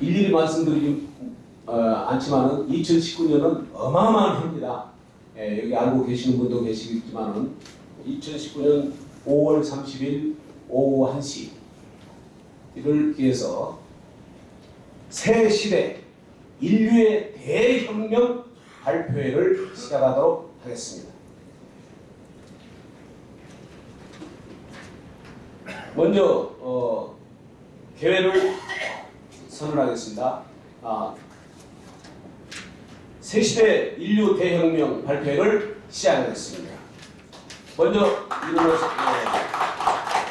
일일이 말씀드리지 않지만은 2019년은 어마어마한 해입니다. 여기 알고 계시는 분도 계시겠지만은 2019년 5월 30일 오후 1시 이를 기해서 새 시대 인류의 대혁명 발표회를 시작하도록 하겠습니다. 먼저 개회를 선언하겠습니다. 새 시대 인류 대혁명 발표회를 시작하겠습니다. 먼저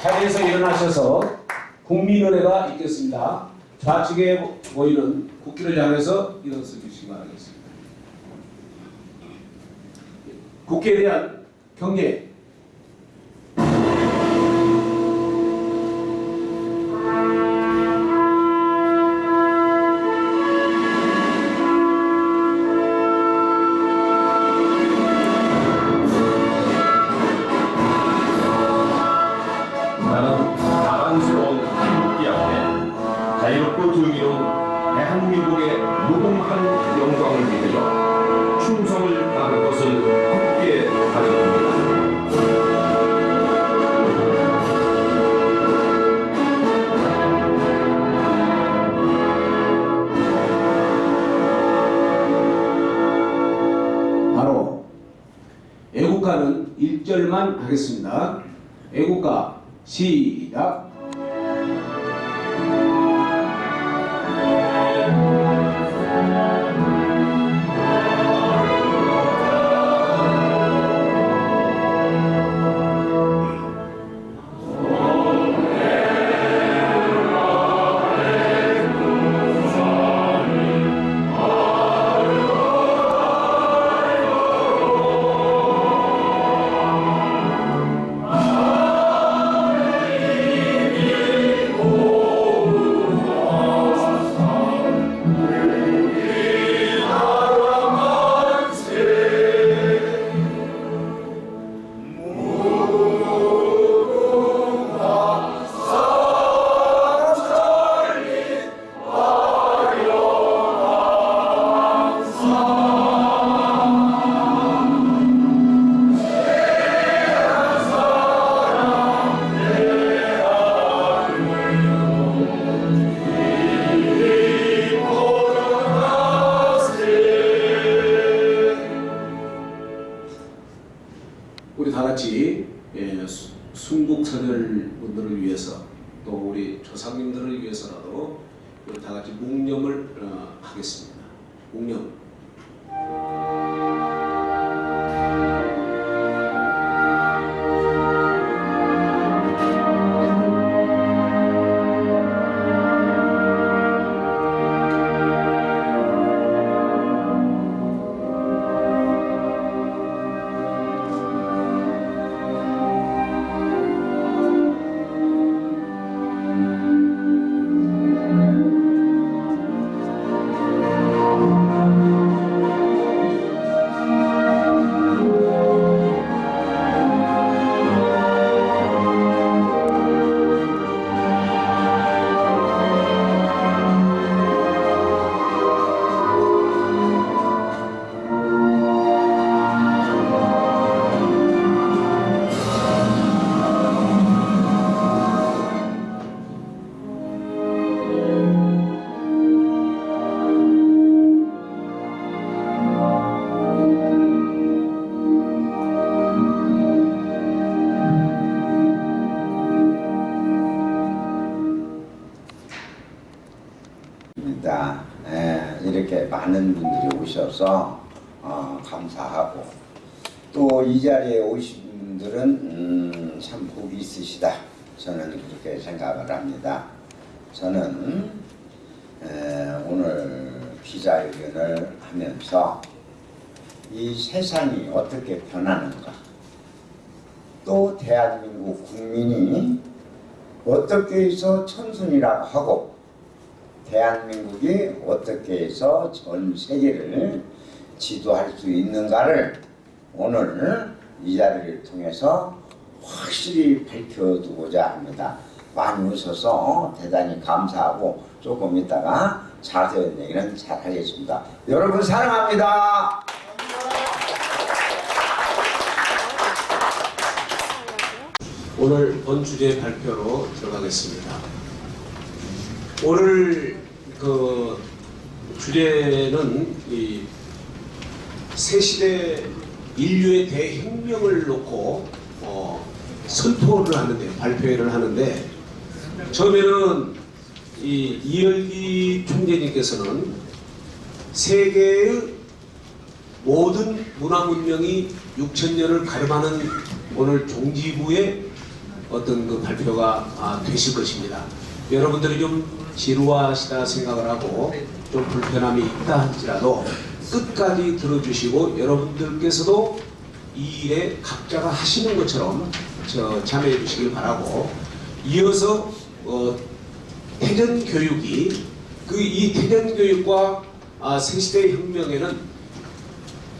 자리에서 일어나셔서 국민은혜가 있겠습니다. 좌측에 보이는 국기를 향해서 일어서 주시기 바라겠습니다. 국기에 대한 경례. 나는 자랑스러운 한국기 앞에 자유롭고 정의로운 대한민국의 무궁한 영광을 믿으며 충성을 다할 것을 굳게 다짐합니다. 바로 애국가는 1절만 하겠습니다. 애국가 시작. 우리 다 같이 순국선열 분들을 위해서 또 우리 조상님들을 위해서라도 우리 다 같이 묵념을 하겠습니다. 묵념. 이렇게 많은 분들이 오셔서 감사하고 또 이 자리에 오신 분들은 참 복이 있으시다, 저는 그렇게 생각을 합니다. 저는 오늘 기자회견을 하면서 이 세상이 어떻게 변하는가, 또 대한민국 국민이 어떻게 해서 천순이라고 하고 대한민국이 어떻게 해서 전 세계를 지도할 수 있는가를 오늘 이 자리를 통해서 확실히 밝혀두고자 합니다. 많이 오셔서 대단히 감사하고 조금 있다가 자세한 얘기는 잘 하겠습니다. 여러분 사랑합니다. 오늘 본 주제 발표로 들어가겠습니다. 오늘 그 주제는 이 새시대 인류의 대혁명을 놓고 선포를 하는데, 발표회를 하는데, 처음에는 이 이열기 총재님께서는 세계의 모든 문화 문명이 6,000년을 가름하는 오늘 종지부의 어떤 그 발표가 되실 것입니다. 여러분들이 좀 지루하시다 생각을 하고 좀 불편함이 있다 할지라도 끝까지 들어주시고, 여러분들께서도 이 일에 각자가 하시는 것처럼 참여해 주시길 바라고, 이어서 태전 교육이 이 태전 교육과 새시대 혁명에는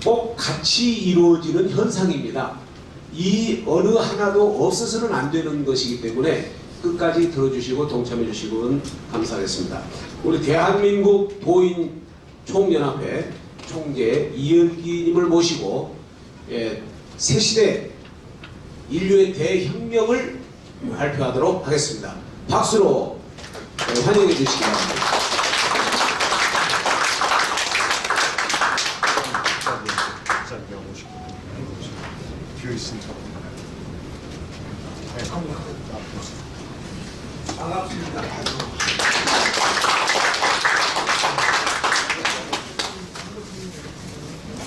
꼭 같이 이루어지는 현상입니다. 이 어느 하나도 없어서는 안 되는 것이기 때문에 끝까지 들어주시고 동참해 주시면 감사하겠습니다. 우리 대한민국 도인 총연합회 총재 이열기님을 모시고 새시대 인류의 대혁명을 발표하도록 하겠습니다. 박수로 환영해 주시기 바랍니다. 반갑습니다.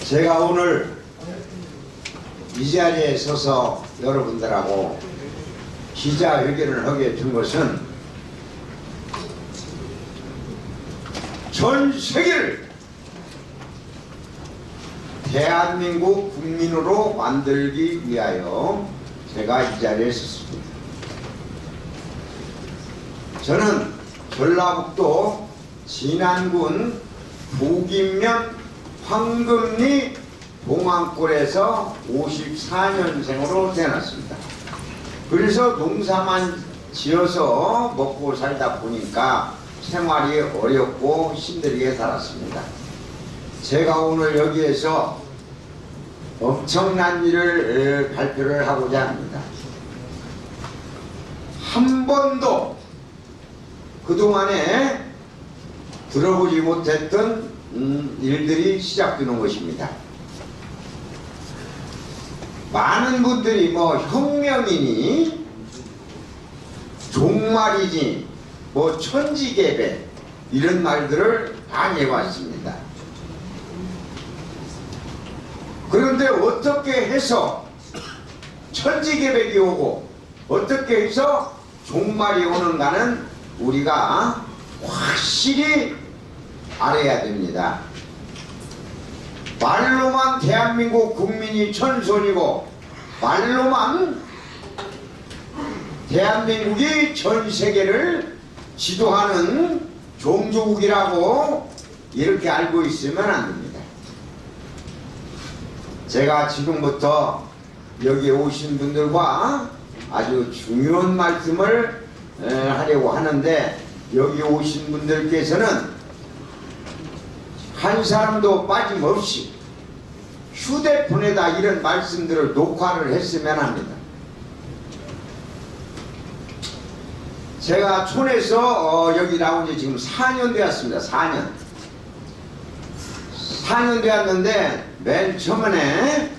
제가 오늘 이 자리에 서서 여러분들하고 기자회견을 하게 된 것은 전 세계를 대한민국 국민으로 만들기 위하여 제가 이 자리에 섰습니다. 저는 전라북도 진안군 북인면 황금리 동안골에서 54년생으로 태어났습니다. 그래서 농사만 지어서 먹고 살다 보니까 생활이 어렵고 힘들게 살았습니다. 제가 오늘 여기에서 엄청난 일을 발표를 하고자 합니다. 한 번도 그동안에 들어보지 못했던 일들이 시작되는 것입니다. 많은 분들이 뭐 혁명이니 종말이니 뭐 천지개벽 이런 말들을 많이 해왔습니다. 그런데 어떻게 해서 천지개벽이 오고 어떻게 해서 종말이 오는가는 우리가 확실히 알아야 됩니다. 말로만 대한민국 국민이 천손이고 말로만 대한민국이 전 세계를 지도하는 종주국이라고 이렇게 알고 있으면 안 됩니다. 제가 지금부터 여기 오신 분들과 아주 중요한 말씀을 하려고 하는데, 여기 오신 분들께서는 한 사람도 빠짐없이 휴대폰에다 이런 말씀들을 녹화를 했으면 합니다. 제가 촌에서 여기 나온 지 지금 4년 되었습니다. 4년 되었는데 맨 처음에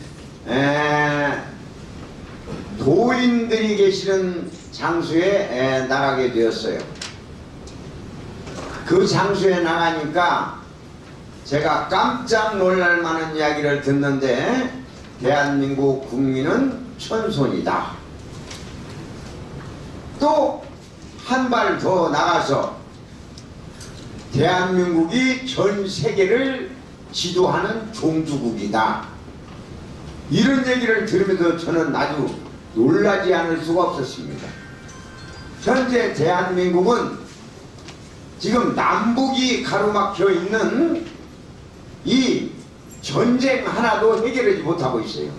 도인들이 계시는 장소에 나가게 되었어요. 그 장소에 나가니까 제가 깜짝 놀랄 만한 이야기를 듣는데, 대한민국 국민은 천손이다. 또 한 발 더 나가서 대한민국이 전 세계를 지도하는 종주국이다. 이런 얘기를 들으면서 저는 아주 놀라지 않을 수가 없었습니다. 현재 대한민국은 지금 남북이 가로막혀 있는 이 전쟁 하나도 해결하지 못하고 있어요.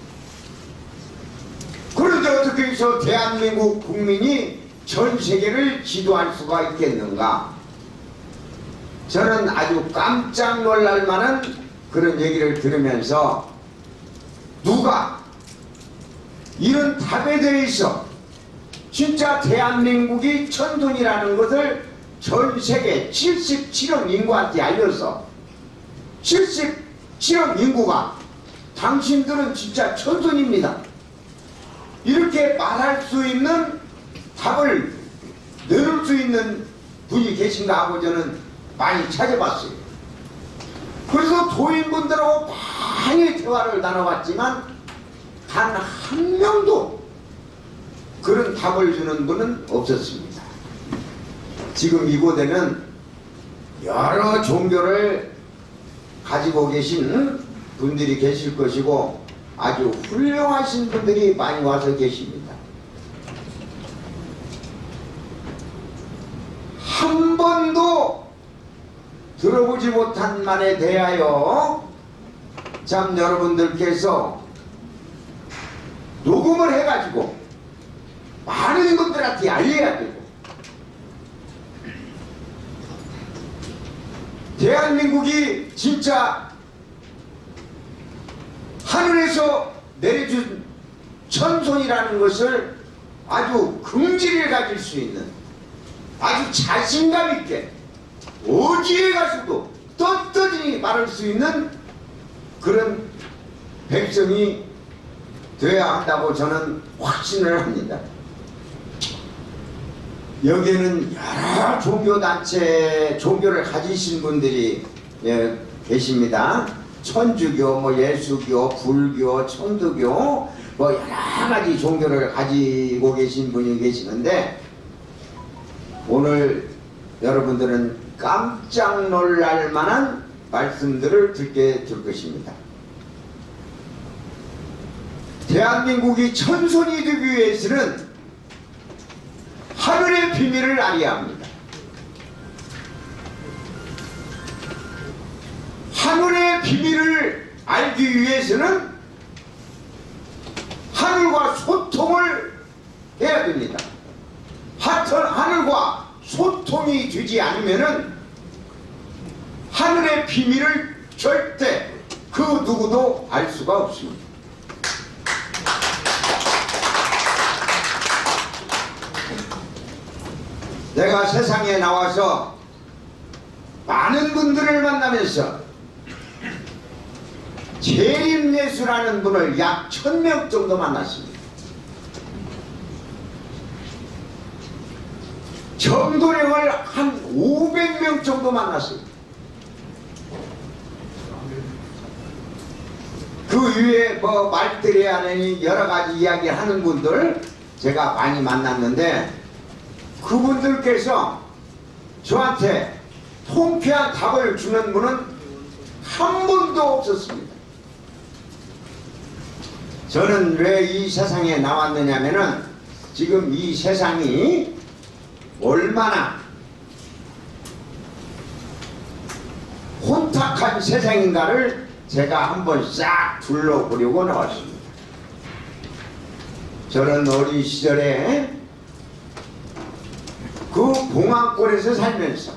그런데 어떻게 해서 대한민국 국민이 전 세계를 지도할 수가 있겠는가? 저는 아주 깜짝 놀랄 만한 그런 얘기를 들으면서 누가 이런 답에 대해서 진짜 대한민국이 천손이라는 것을 전 세계 77억 인구한테 알려서 77억 인구가 당신들은 진짜 천손입니다, 이렇게 말할 수 있는 답을 내놓을 수 있는 분이 계신가 하고 저는 많이 찾아봤어요. 그래서 도인분들하고 많이 대화를 나눠봤지만 단 한 명도 그런 답을 주는 분은 없었습니다. 지금 이곳에는 여러 종교를 가지고 계신 분들이 계실 것이고 아주 훌륭하신 분들이 많이 와서 계십니다. 한 번도 들어보지 못한 말에 대하여 참 여러분들께서 녹음을 해가지고 많은 분들한테 알려야 되고, 대한민국이 진짜 하늘에서 내려준 천손이라는 것을 아주 긍지를 가질 수 있는, 아주 자신감 있게 어디에 가서도 떳떳이 말할 수 있는 그런 백성이 되어야 한다고 저는 확신을 합니다. 여기에는 여러 종교단체, 종교를 가지신 분들이 계십니다. 천주교, 예수교, 불교, 천도교, 여러 가지 종교를 가지고 계신 분이 계시는데, 오늘 여러분들은 깜짝 놀랄 만한 말씀들을 듣게 될 것입니다. 대한민국이 천손이 되기 위해서는 하늘의 비밀을 알아야 합니다. 하늘의 비밀을 알기 위해서는 하늘과 소통을 해야 됩니다. 하늘과 소통이 되지 않으면은 하늘의 비밀을 절대 그 누구도 알 수가 없습니다. 내가 세상에 나와서 많은 분들을 만나면서 재림예수라는 분을 약 1000명 정도 만났습니다. 정도령을 한 500명 정도 만났어요. 그 위에 말들이 아니니 여러 가지 이야기 하는 분들 제가 많이 만났는데, 그분들께서 저한테 통쾌한 답을 주는 분은 한 분도 없었습니다. 저는 왜 이 세상에 나왔느냐면은 지금 이 세상이 얼마나 혼탁한 세상인가를 제가 한번 싹 둘러보려고 나왔습니다. 저는 어린 시절에 그 봉황골에서 살면서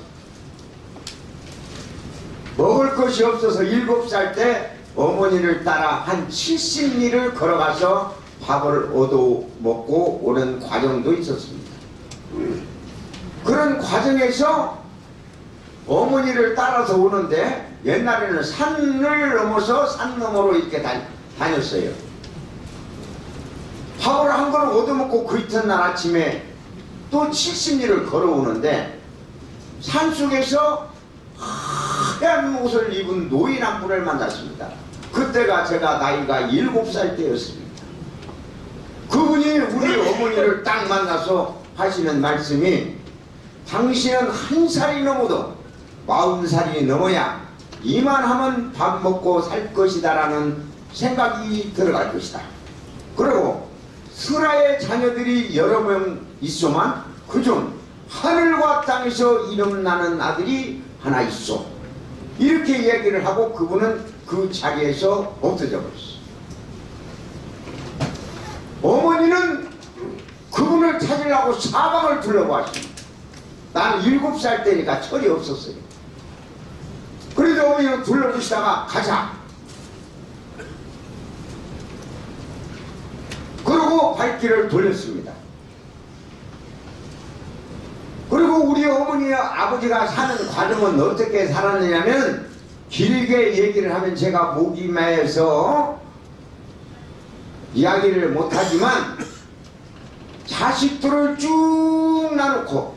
먹을 것이 없어서 7살 때 어머니를 따라 한 70리를 걸어가서 밥을 얻어 먹고 오는 과정도 있었습니다. 그런 과정에서 어머니를 따라서 오는데, 옛날에는 산을 넘어서 산 너머로 이렇게 다녔어요. 밥을 한 걸 얻어먹고 그 이튿날 아침에 또 70리를 걸어오는데, 산속에서 하얀 옷을 입은 노인 한 분을 만났습니다. 그때가 제가 나이가 7살 때였습니다. 그분이 우리 어머니를 딱 만나서 하시는 말씀이, 당신은 1살이 넘어도 40살이 넘어야 이만하면 밥 먹고 살 것이다 라는 생각이 들어갈 것이다. 그리고 스라의 자녀들이 여러 명 있소만 그중 하늘과 땅에서 이름나는 아들이 하나 있어. 이렇게 이야기를 하고 그분은 그 자리에서 없어져 버렸어. 어머니는 그분을 찾으려고 사방을 둘러보았습니다. 난 7살 때니까 철이 없었어요. 어머니는 둘러보시다가 가자. 그러고 발길을 돌렸습니다. 그리고 우리 어머니 아버지가 사는 과정은 어떻게 살았느냐면 길게 얘기를 하면 제가 목이 마해서 이야기를 못하지만 자식들을 쭉 나놓고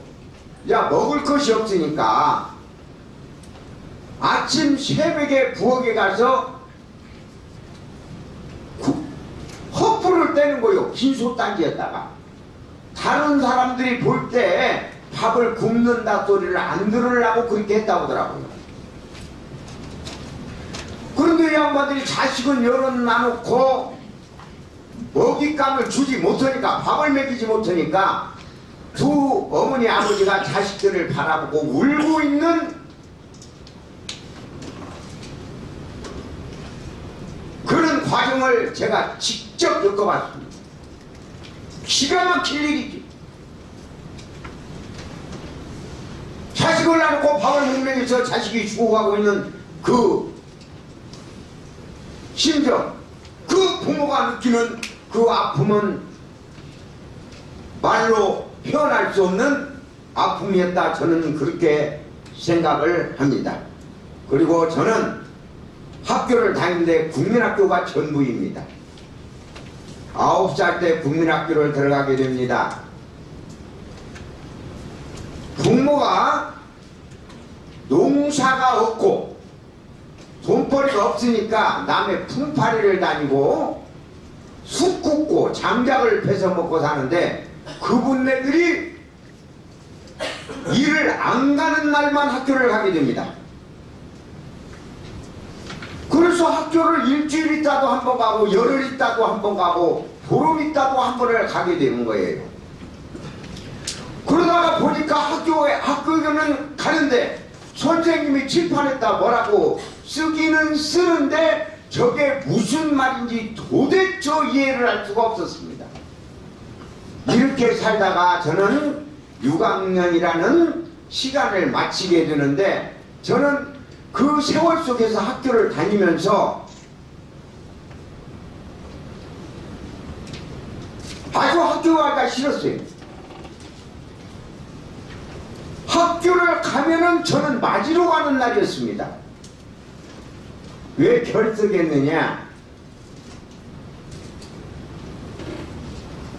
야 먹을 것이 없으니까 아침 새벽에 부엌에 가서 헛불을 떼는 거요. 긴소단지에다가 다른 사람들이 볼 때 밥을 굽는다 소리를 안 들으려고 그렇게 했다고 하더라고요. 그런데 이 양반들이 자식은 여럿 나놓고 먹잇감을 주지 못하니까 밥을 먹이지 못하니까 두 어머니 아버지가 자식들을 바라보고 울고 있는 그런 과정을 제가 직접 겪어봤습니다. 기가 막힐 일이지. 자식을 낳고 밥을 먹으면서 자식이 죽어가고 있는 그 심정, 그 부모가 느끼는 그 아픔은 말로 표현할 수 없는 아픔이었다. 저는 그렇게 생각을 합니다. 그리고 저는 학교를 다니는데 국민학교가 전부입니다. 9살 때 국민학교를 들어가게 됩니다. 부모가 농사가 없고 돈벌이가 없으니까 남의 품팔이를 다니고 숲 굽고 장작을 패서 먹고 사는데 그분네들이 일을 안 가는 날만 학교를 가게 됩니다. 그래서 학교를 일주일 있다도 한 번 가고 열흘 있다도 한 번 가고 보름 있다도 한 번을 가게 되는 거예요. 그러다가 보니까 학교에는 가는데 선생님이 칠판에다 뭐라고 쓰기는 쓰는데 저게 무슨 말인지 도대체 이해를 할 수가 없었습니다. 이렇게 살다가 저는 6학년이라는 시간을 마치게 되는데 저는 그 세월 속에서 학교를 다니면서 아주 학교 가기가 싫었어요. 학교를 가면은 저는 맞으러 가는 날이었습니다. 왜 결석했느냐?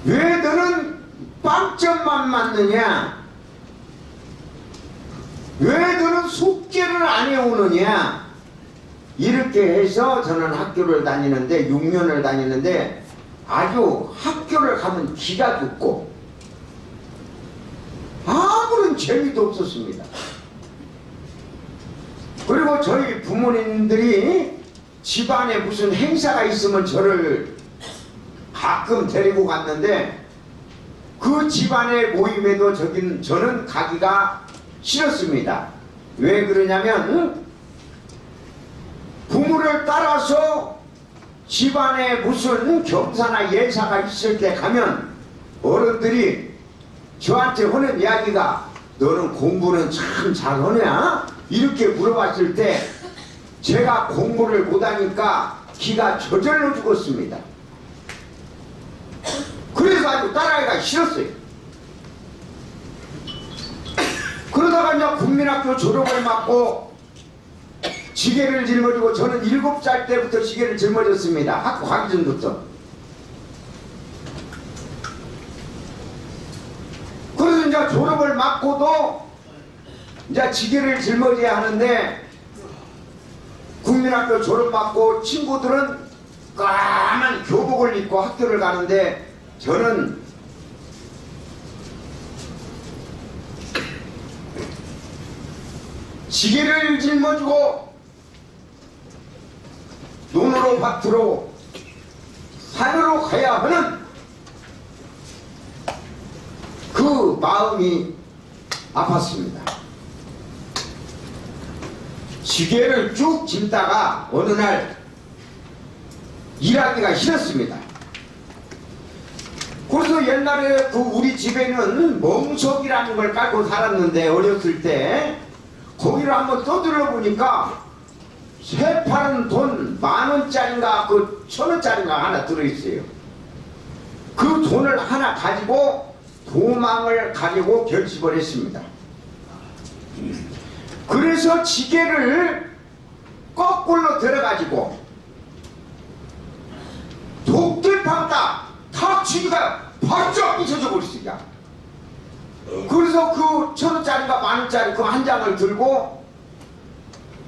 왜 너는 빵점만 맞느냐? 왜 너는 숙제를 안 해오느냐? 이렇게 해서 저는 학교를 다니는데 6년을 다니는데 아주 학교를 가면 기가 죽고 아무런 재미도 없었습니다. 그리고 저희 부모님들이 집안에 무슨 행사가 있으면 저를 가끔 데리고 갔는데 그 집안의 모임에도 저는 가기가 싫었습니다. 왜 그러냐면 부모를 따라서 집안에 무슨 경사나 예사가 있을 때 가면 어른들이 저한테 하는 이야기가 너는 공부는 참 잘하냐? 이렇게 물어봤을 때 제가 공부를 못하니까 기가 저절로 죽었습니다. 그래서 아주 따라가기가 싫었어요. 그러다가 이제 국민학교 졸업을 맞고 지게를 짊어지고 저는 7살 때부터 지게를 짊어졌습니다. 학교 가기 전부터. 그래서 이제 졸업을 맞고도 이제 지게를 짊어져야 하는데 국민학교 졸업 맞고 친구들은 까만 교복을 입고 학교를 가는데 저는 지게를 짊어지고 눈으로 밭으로 산으로 가야 하는 그 마음이 아팠습니다. 지게를 쭉 짚다가 어느 날 일하기가 싫었습니다. 그래서 옛날에 그 우리 집에는 멍석이라는 걸 깔고 살았는데 어렸을 때 거기를 한번 떠들어 보니까 새파는 돈 10,000원짜리인가 그 1,000원짜리인가 하나 들어있어요. 그 돈을 하나 가지고 도망을 가려고 결심을 했습니다. 그래서 지게를 거꾸로 들어가지고 독들팡다 탁 치니까 바짝 부서져 버렸어요. 그래서 그 1,000원짜리가 10,000원짜리 그 한 장을 들고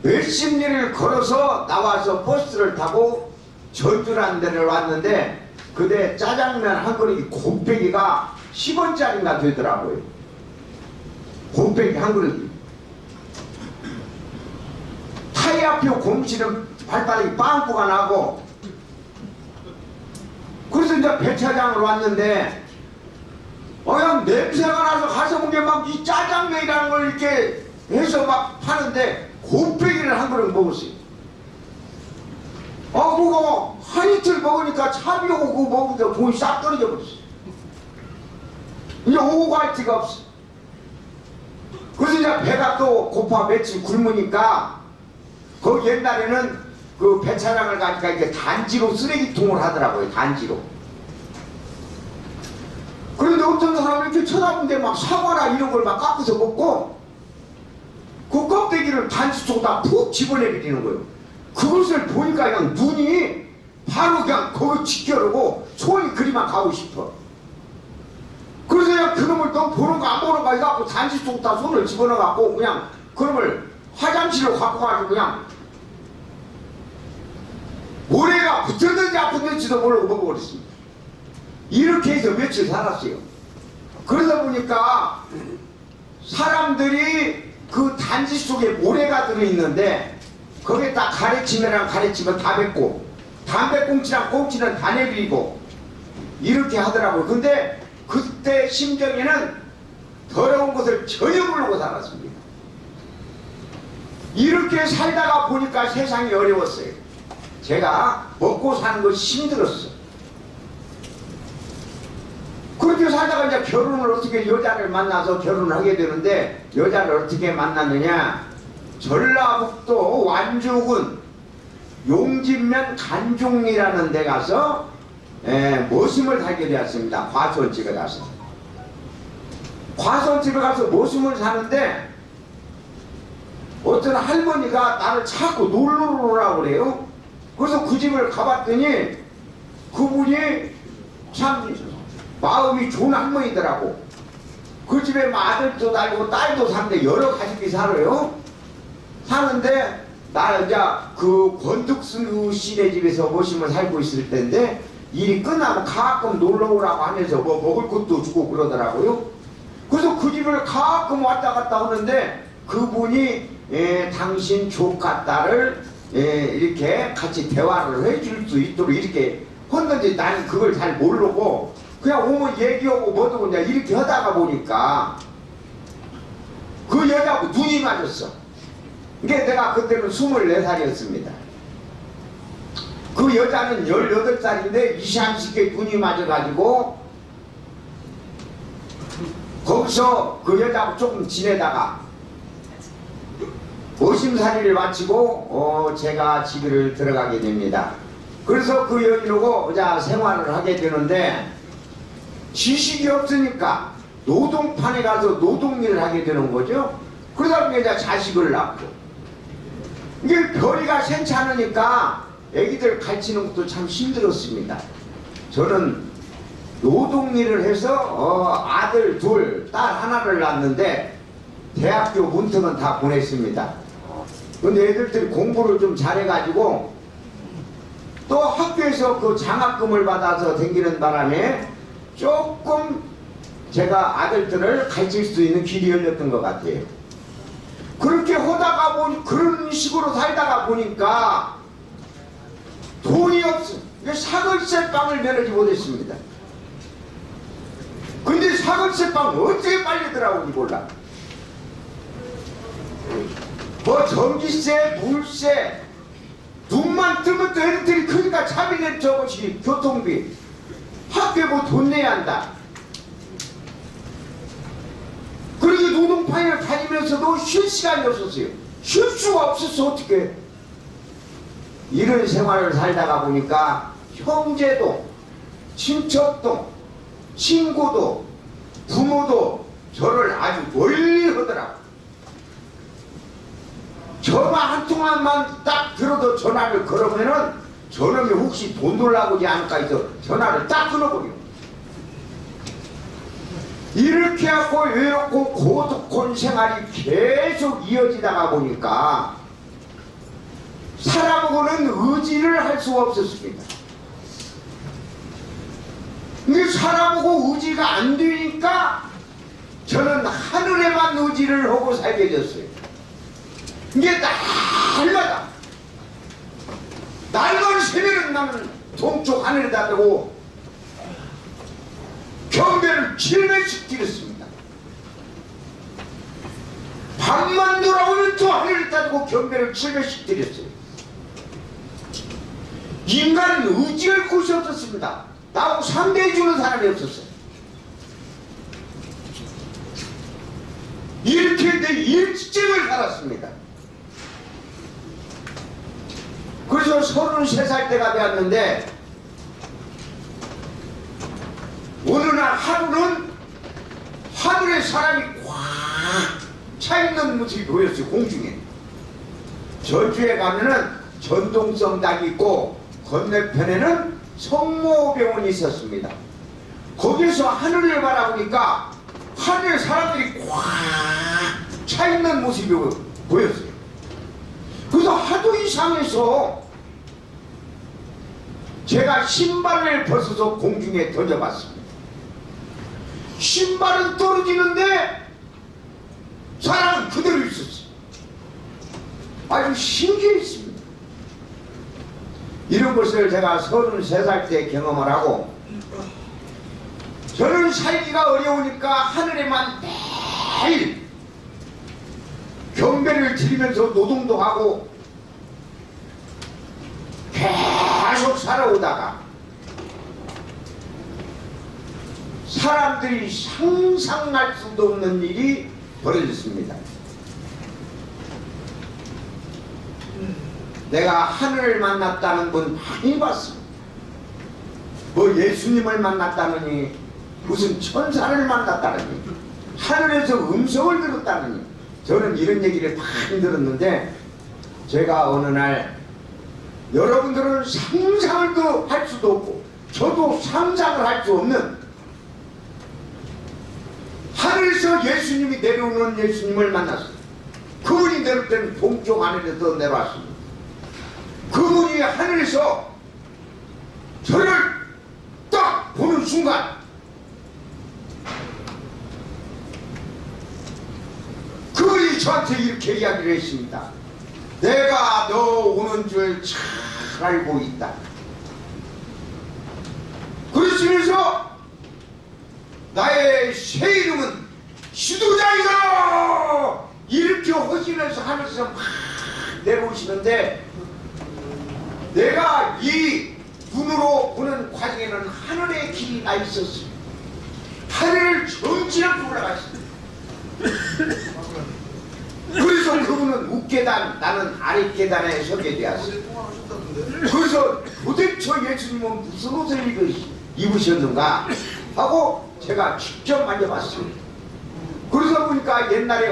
몇십 리를 걸어서 나와서 버스를 타고 전주라는 데를 왔는데 그때 짜장면 한 그릇이 곱빼기가 10원짜리가 되더라고요. 곱빼기 한 그릇이. 타이어표 공치는 발바닥이 빵꾸가 나고 그래서 이제 배차장으로 왔는데 그냥 냄새가 나서 가서 본 게 막 이 짜장면이라는 걸 이렇게 해서 막 파는데 곱빼기를 한 그릇 먹었어요. 그거 한 이틀 먹으니까 차비 오고 그거 먹으니까 돈이 싹 떨어져 버렸어. 이제 오고 갈 데가 없어. 그래서 이제 배가 또 고파 며칠 굶으니까 거기 옛날에는 그 배차장을 가니까 이게 단지로 쓰레기통을 하더라고요. 단지로. 그런데 어떤 사람이 이렇게 쳐다보는데 막 사과나 이런 걸 막 깎아서 먹고 그 껍데기를 단지 속에다 푹 집어내버리는 거예요. 그것을 보니까 그냥 눈이 바로 그냥 거기 지켜르고 손이 그리만 가고 싶어. 그래서 그냥 그놈을 또 보는 거 안 보는 거 해갖고 단지 속에다 손을 집어넣어갖고 그냥 그놈을 화장실로 갖고 가지고 그냥 모래가 붙었는지 아픈지도 모르고 먹어버렸습니다. 이렇게 해서 며칠 살았어요. 그러다 보니까 사람들이 그 단지 속에 모래가 들어있는데 거기에다 가래치매랑 가래치면 다 뱉고 담배꽁치랑 꽁치는 다 내버리고 이렇게 하더라고요. 근데 그때 심정에는 더러운 것을 전혀 모르고 살았습니다. 이렇게 살다가 보니까 세상이 어려웠어요. 제가 먹고 사는 것이 힘들었어. 그렇게 살다가 이제 결혼을 어떻게 여자를 만나서 결혼을 하게 되는데 여자를 어떻게 만났느냐. 전라북도 완주군 용진면 간종리라는 데 가서 모심을 살게 되었습니다. 과수원집에 가서. 과수원집에 가서 모심을 사는데 어떤 할머니가 나를 자꾸 놀러 오라고 그래요. 그래서 그 집을 가봤더니 그분이 참 마음이 좋은 할머니더라고. 그 집에 뭐 아들도 살고 딸도 사는데 여러 가족이 살아요. 사는데 나 이제 그 권득수 씨네 집에서 모심을 살고 있을 때인데 일이 끝나면 가끔 놀러 오라고 하면서 뭐 먹을 것도 주고 그러더라고요. 그래서 그 집을 가끔 왔다 갔다 하는데 그분이 당신 조카 딸을 이렇게 같이 대화를 해줄 수 있도록 이렇게 했는데 나는 그걸 잘 모르고 그냥 오면 얘기하고 뭐도 그냥 이렇게 하다가 보니까 그 여자하고 눈이 맞았어. 이게 내가 그때는 24살이었습니다. 그 여자는 18살인데 20-30개 눈이 맞아가지고 거기서 그 여자하고 조금 지내다가 모심살이를 마치고 제가 집을 들어가게 됩니다. 그래서 그 여인하고 생활을 하게 되는데 지식이 없으니까 노동판에 가서 노동일을 하게 되는 거죠. 그러다 보니 자식을 낳고 이게 별이가 생치 않으니까 애기들 가르치는 것도 참 힘들었습니다. 저는 노동일을 해서 아들 둘, 딸 하나를 낳았는데 대학교 문턱은 다 보냈습니다. 근데 애들들이 공부를 좀 잘해가지고 또 학교에서 그 장학금을 받아서 다니는 바람에 조금 제가 아들들을 가르칠 수 있는 길이 열렸던 것 같아요. 그렇게 하다가 보니 그런 식으로 살다가 보니까 돈이 없어. 사글세 빵을 면하지 못했습니다. 근데 사글세 빵 어떻게 빨리더라고지 몰라. 뭐 전기세, 물세, 눈만 뜨면 또 애들이 크니까 차비는 저것이 교통비, 학교에 뭐 돈 내야 한다. 그리고 노동파이를 다니면서도 쉴 시간이 없었어요. 쉴 수가 없었어. 어떻게 이런 생활을 살다가 보니까 형제도 친척도 친구도 부모도 저를 아주 멀리 하더라고. 전화 한 통화만 딱 들어도 전화를 걸으면은 저놈이 혹시 돈 놀라고 하지 않을까 해서 전화를 딱 끊어버려. 이렇게 하고 외롭고 고독한 생활이 계속 이어지다가 보니까 사람하고는 의지를 할 수가 없었습니다. 근데 사람하고 의지가 안 되니까 저는 하늘에만 의지를 하고 살게 됐어요. 이게 날만 새면은 나는 동쪽 하늘에다 대고 경배를 700씩 드렸습니다. 밤만 돌아오면 또 하늘에다 대고 경배를 700씩 드렸어요. 인간은 의지할 곳이 없었습니다. 나하고 상대해주는 사람이 없었어요. 이렇게 내 일생을 살았습니다. 그래서 33살 때가 되었는데 어느 날 하루는 하늘에 사람이 꽉 차있는 모습이 보였어요. 공중에. 저주에 가면은 전동성당이 있고 건너편에는 성모병원이 있었습니다. 거기서 하늘을 바라보니까 하늘에 사람들이 꽉 차있는 모습이 보였어요. 그래서 하도 이상해서 제가 신발을 벗어서 공중에 던져봤습니다. 신발은 떨어지는데 사람은 그대로 있었어요. 아주 신기했습니다. 이런 것을 제가 33살 때 경험을 하고 저는 살기가 어려우니까 하늘에만 매일 경배를 드리면서 노동도 하고 계속 살아오다가 사람들이 상상할 수도 없는 일이 벌어졌습니다. 내가 하늘을 만났다는 분 많이 봤습니다. 뭐 예수님을 만났다느니 무슨 천사를 만났다느니 하늘에서 음성을 들었다느니 저는 이런 얘기를 많이 들었는데 제가 어느 날 여러분들은 상상을 할 수도 없고 저도 상상을 할 수 없는 하늘에서 예수님이 내려오는 예수님을 만났어요. 그분이 내려올 때는 동쪽 하늘에서 내려왔습니다. 그분이 하늘에서 저를 딱 보는 순간 그분이 저한테 이렇게 이야기를 했습니다. 내가 너 오는 줄 잘 알고 있다. 그러시면서 나의 새 이름은 지도자이다 이렇게 허시면서 하늘에서 막 내려오시는데 내가 이 눈으로 보는 과정에는 하늘의 길이 나 있었어. 하늘을 전진하고 올라갔습니다. 그래서 그분은 윗계단 나는 아랫계단에 서게 되었어요. 그래서 도대체 예수님은 무슨 옷을 입으셨는가 하고 제가 직접 만져봤습니다. 그러다 보니까 옛날에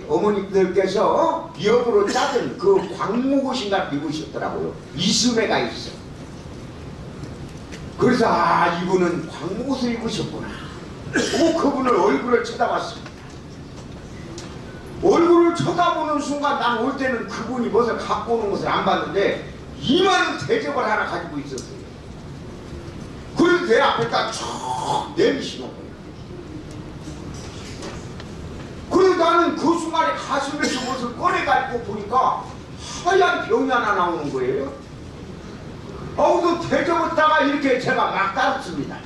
어머니들께서 비업으로 짜든 그 광목옷인가 입으셨더라고요. 이스매가 있어. 그래서 이분은 광목옷을 입으셨구나. 그분을 얼굴을 쳐다봤습니다. 얼굴을 쳐다보는 순간 난 올 때는 그분이 무엇을 갖고 오는 것을 안 봤는데 이만한 대접을 하나 가지고 있었어요. 그래서 내 앞에다 쭉 내미시는 거예요. 그래서 나는 그 순간에 가슴에서 무엇을 꺼내가지고 보니까 하얀 병이 하나 나오는 거예요. 그 대접을 따가 이렇게 제가 막 따랐습니다.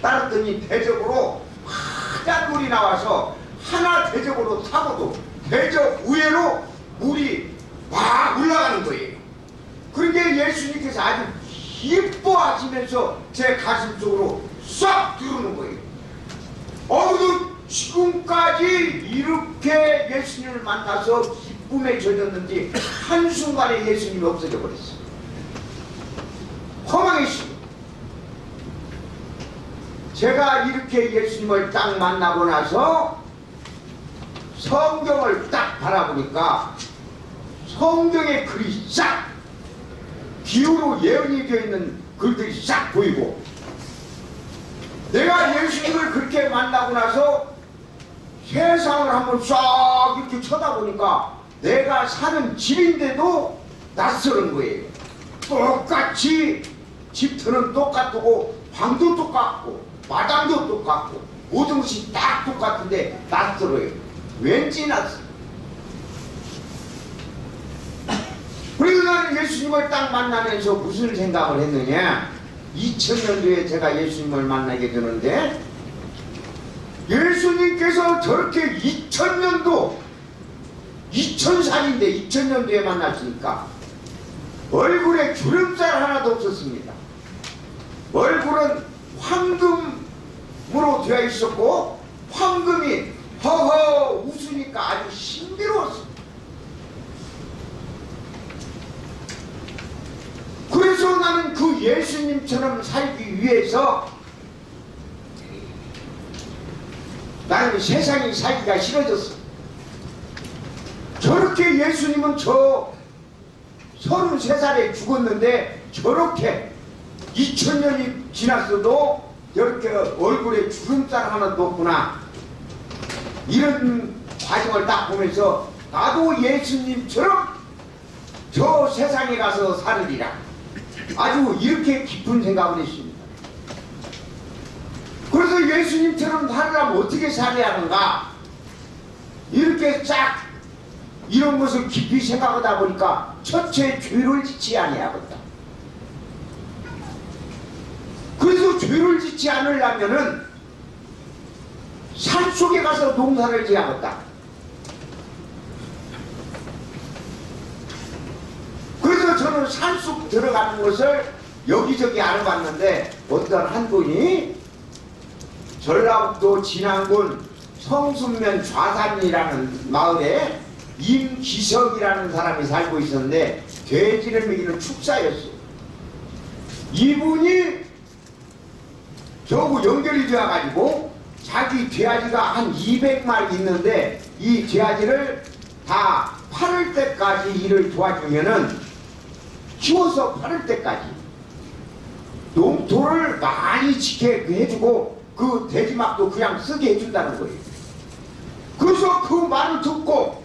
따랐더니 대접으로 하얀 물이 나와서 하나 대접으로 타고도 대접 위로 물이 막 올라가는 거예요. 그런데 예수님께서 아주 기뻐하시면서 제 가슴 속으로 싹 들어오는 거예요. 지금까지 이렇게 예수님을 만나서 꿈에 젖었는지 한순간에 예수님이 없어져 버렸어요. 허망했어요. 제가 이렇게 예수님을 딱 만나고 나서 성경을 딱 바라보니까 성경의 글이 싹 기호로 예언이 되어 있는 글들이 싹 보이고, 내가 예수님을 그렇게 만나고 나서 세상을 한번 싹 이렇게 쳐다보니까 내가 사는 집인데도 낯설은 거예요. 똑같이 집터는 똑같고 방도 똑같고 마당도 똑같고 모든 것이 다 똑같은데 낯설어요. 왠지 낯설어요. 그리고 나는 예수님을 딱 만나면서 무슨 생각을 했느냐, 2000년도에 제가 예수님을 만나게 되는데 예수님께서 저렇게 2000년도 2000살인데 2000년도에 만났으니까 얼굴에 주름살 하나도 없었습니다. 얼굴은 황금으로 되어 있었고 황금이 허허 웃으니까 아주 신비로웠습니다. 그래서 나는 그 예수님처럼 살기 위해서 나는 세상이 살기가 싫어졌어. 저렇게 예수님은 저 33살에 죽었는데 저렇게 2000년이 지났어도 저렇게 얼굴에 주름살 하나도 없구나. 이런 과정을 딱 보면서 나도 예수님처럼 저 세상에 가서 살으리라. 아주 이렇게 깊은 생각을 했습니다. 그래서 예수님처럼 살으려면 어떻게 살아야 하는가, 이렇게 쫙 이런 것을 깊이 생각하다 보니까 첫째 죄를 짓지 아니하겠다. 그래서 죄를 짓지 않으려면은 산속에 가서 농사를 지어야겠다. 그래서 저는 산속 들어가는 것을 여기저기 알아봤는데 어떤 한 분이 전라북도 진안군 성순면 좌산이라는 마을에 임기석이라는 사람이 살고 있었는데 돼지를 먹이는 축사였어요. 이분이 저하고 연결이 되어가지고 자기 돼지가 한 200마리 있는데 이 돼지를 다 팔을 때까지 일을 도와주면은 키워서 팔을 때까지 농토를 많이 지게 해주고 그 돼지막도 그냥 쓰게 해준다는 거예요. 그래서 그 말을 듣고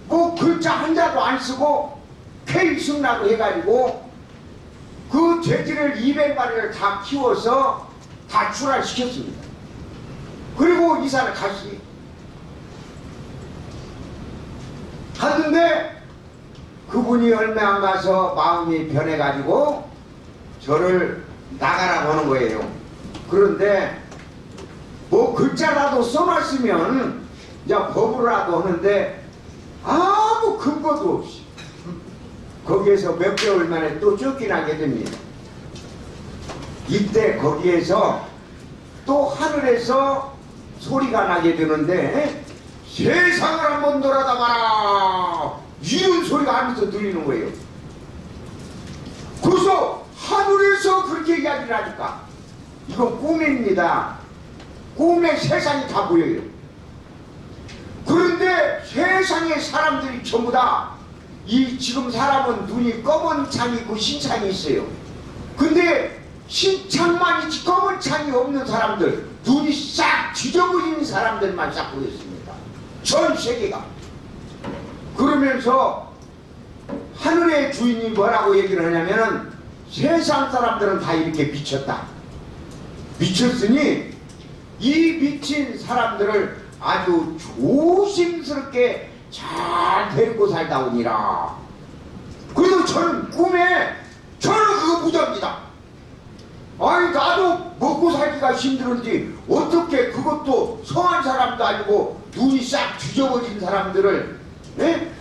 그 글자 한자도 안 쓰고 K승라고 해가지고 그 돼지를 200마리를 다 키워서 다 출하시켰습니다. 그리고 이사를 갔어요. 갔는데 그분이 얼마 안 가서 마음이 변해가지고 저를 나가라고 하는 거예요. 그런데 뭐 글자라도 써놨으면 이제 법으로라도 하는데 아무 근거도 없이 거기에서 몇 개월 만에 또 쫓겨나게 됩니다. 이때 거기에서 또 하늘에서 소리가 나게 되는데 세상을 한번 돌아다봐라 이런 소리가 하면서 들리는 거예요. 그래서 하늘에서 그렇게 이야기를 하니까 이건 꿈입니다. 꿈에 세상이 다 보여요. 그런데 세상의 사람들이 전부 다 이 지금 사람은 눈이 검은 창이 있고 신창이 있어요. 근데 신창만 있지 검은 창이 없는 사람들, 눈이 싹 뒤져버린 사람들만 싹 보였습니다. 전 세계가. 그러면서 하늘의 주인이 뭐라고 얘기를 하냐면은 세상 사람들은 다 이렇게 미쳤다. 미쳤으니 이 미친 사람들을 아주 조심스럽게 잘 데리고 살다 오니라. 그래도 저는 꿈에 저는 그거 무답니다. 아니 나도 먹고 살기가 힘들은지 어떻게 그것도 성한 사람도 아니고 눈이 싹 뒤져버린 사람들을 에?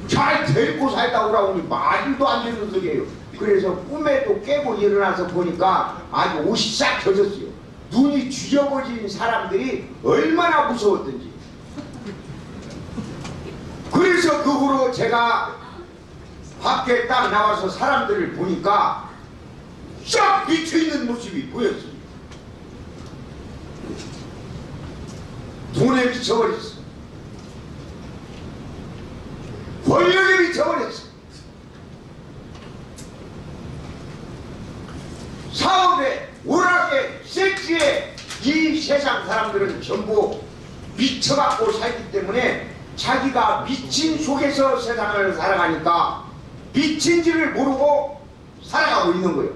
잘 데리고 살다 오라고 하니 말도 안 되는 소리예요. 그래서 꿈에도 깨고 일어나서 보니까 아주 옷이 싹 젖었어요. 눈이 뒤져버린 사람들이 얼마나 무서웠던지. 그래서 그 후로 제가 밖에 딱 나와서 사람들을 보니까 쫙 미쳐있는 모습이 보였습니다. 돈에 미쳐버렸어. 권력에 미쳐버렸어. 사업에, 오락에, 섹스에 이 세상 사람들은 전부 미쳐갖고 살기 때문에 자기가 미친 속에서 세상을 살아가니까 미친지를 모르고 살아가고 있는 거예요.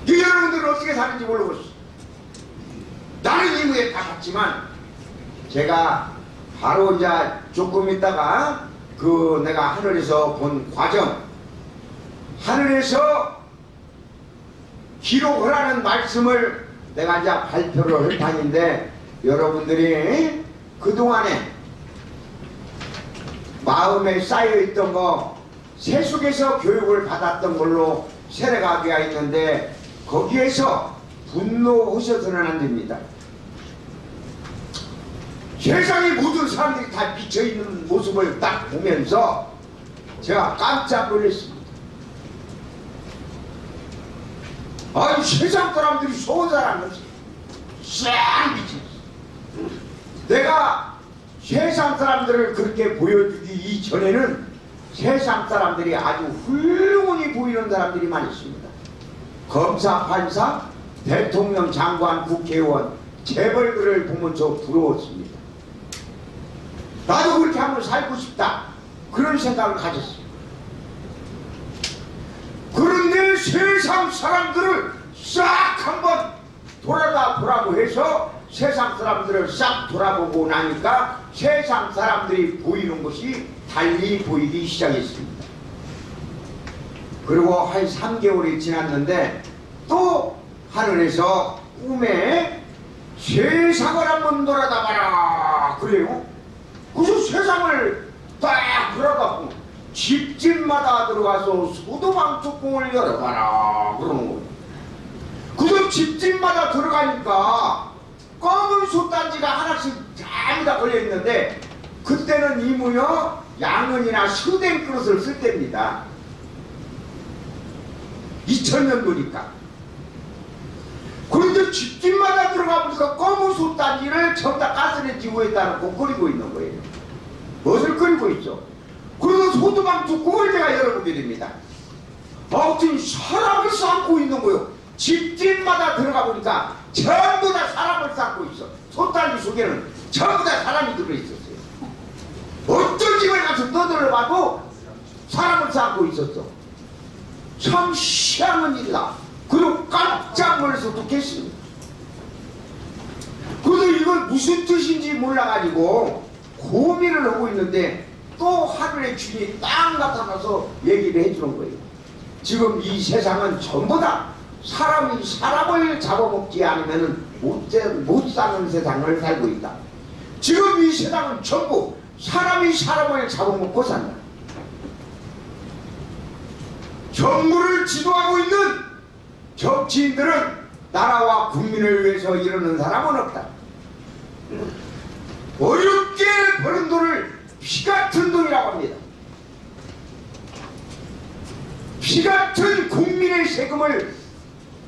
이 여러분들은 어떻게 사는지 모르겠어. 나는 이무에 다 갔지만 제가 바로 이제 조금 있다가 그 내가 하늘에서 본 과정, 하늘에서 기록하라는 말씀을 내가 이제 발표를 할 판인데, 여러분들이 그동안에 마음에 쌓여있던 거 세속에서 교육을 받았던 걸로 세례가 되어 있는데 거기에서 분노하셔서는 안 됩니다. 세상의 모든 사람들이 다 미쳐있는 모습을 딱 보면서 제가 깜짝 놀랐습니다. 아니, 세상 사람들이 좋은 사람이지 싹 미쳤어. 내가 세상 사람들을 그렇게 보여주기 이전에는 세상 사람들이 아주 훌륭히 보이는 사람들이 많이 있습니다. 검사, 판사, 대통령, 장관, 국회의원, 재벌들을 보면서 부러웠습니다. 나도 그렇게 한번 살고 싶다, 그런 생각을 가졌어요. 그런데 세상 사람들을 싹 한번 돌아다 보라고 해서 세상 사람들을 싹 돌아보고 나니까 세상 사람들이 보이는 것이 달리 보이기 시작했습니다. 그리고 한 3개월이 지났는데 또 하늘에서 꿈에 세상을 한번 돌아다 봐라 그래요. 그래서 세상을 딱 돌아다보고 집집마다 들어가서 소도망 뚜껑을 열어봐라 그러는 거예요. 그래서 집집마다 들어가니까 검은 솥단지가 하나씩 전부 다 걸려있는데, 그때는 이무여 양은이나 수댕 그릇을 쓸 때입니다. 2000년도니까. 그런데 집집마다 들어가 보니까 검은 솥단지를 전부 다 가스레인지 위에다 놓고 끓이고 있는 거예요. 무엇을 끓이고 있죠? 그래서 소두방 뚜껑을 제가 열어보게 됩니다. 아무튼 사람을 쌓고 있는 거예요. 집집마다 들어가 보니까 전부 다 사람을 쌓고 있어. 솥단지 속에는 전부 다 사람이 들어있었어요. 어떤 집을 가서 떠들어봐도 사람을 쌓고 있었어. 참 희한한 일이다. 그리고 깜짝 놀라서 듣겠습니다. 그래서 이걸 무슨 뜻인지 몰라가지고 고민을 하고 있는데 또 하늘의 주인이 딱 나타나서 얘기를 해주는 거예요. 지금 이 세상은 전부 다 사람이 사람을 잡아먹지 않으면 못 사는 세상을 살고 있다. 지금 이 세상은 전부 사람이 사람을 잡아먹고 산다. 정부를 지도하고 있는 정치인들은 나라와 국민을 위해서 이러는 사람은 없다. 어렵게 버는 돈을 피같은 돈이라고 합니다. 피같은 국민의 세금을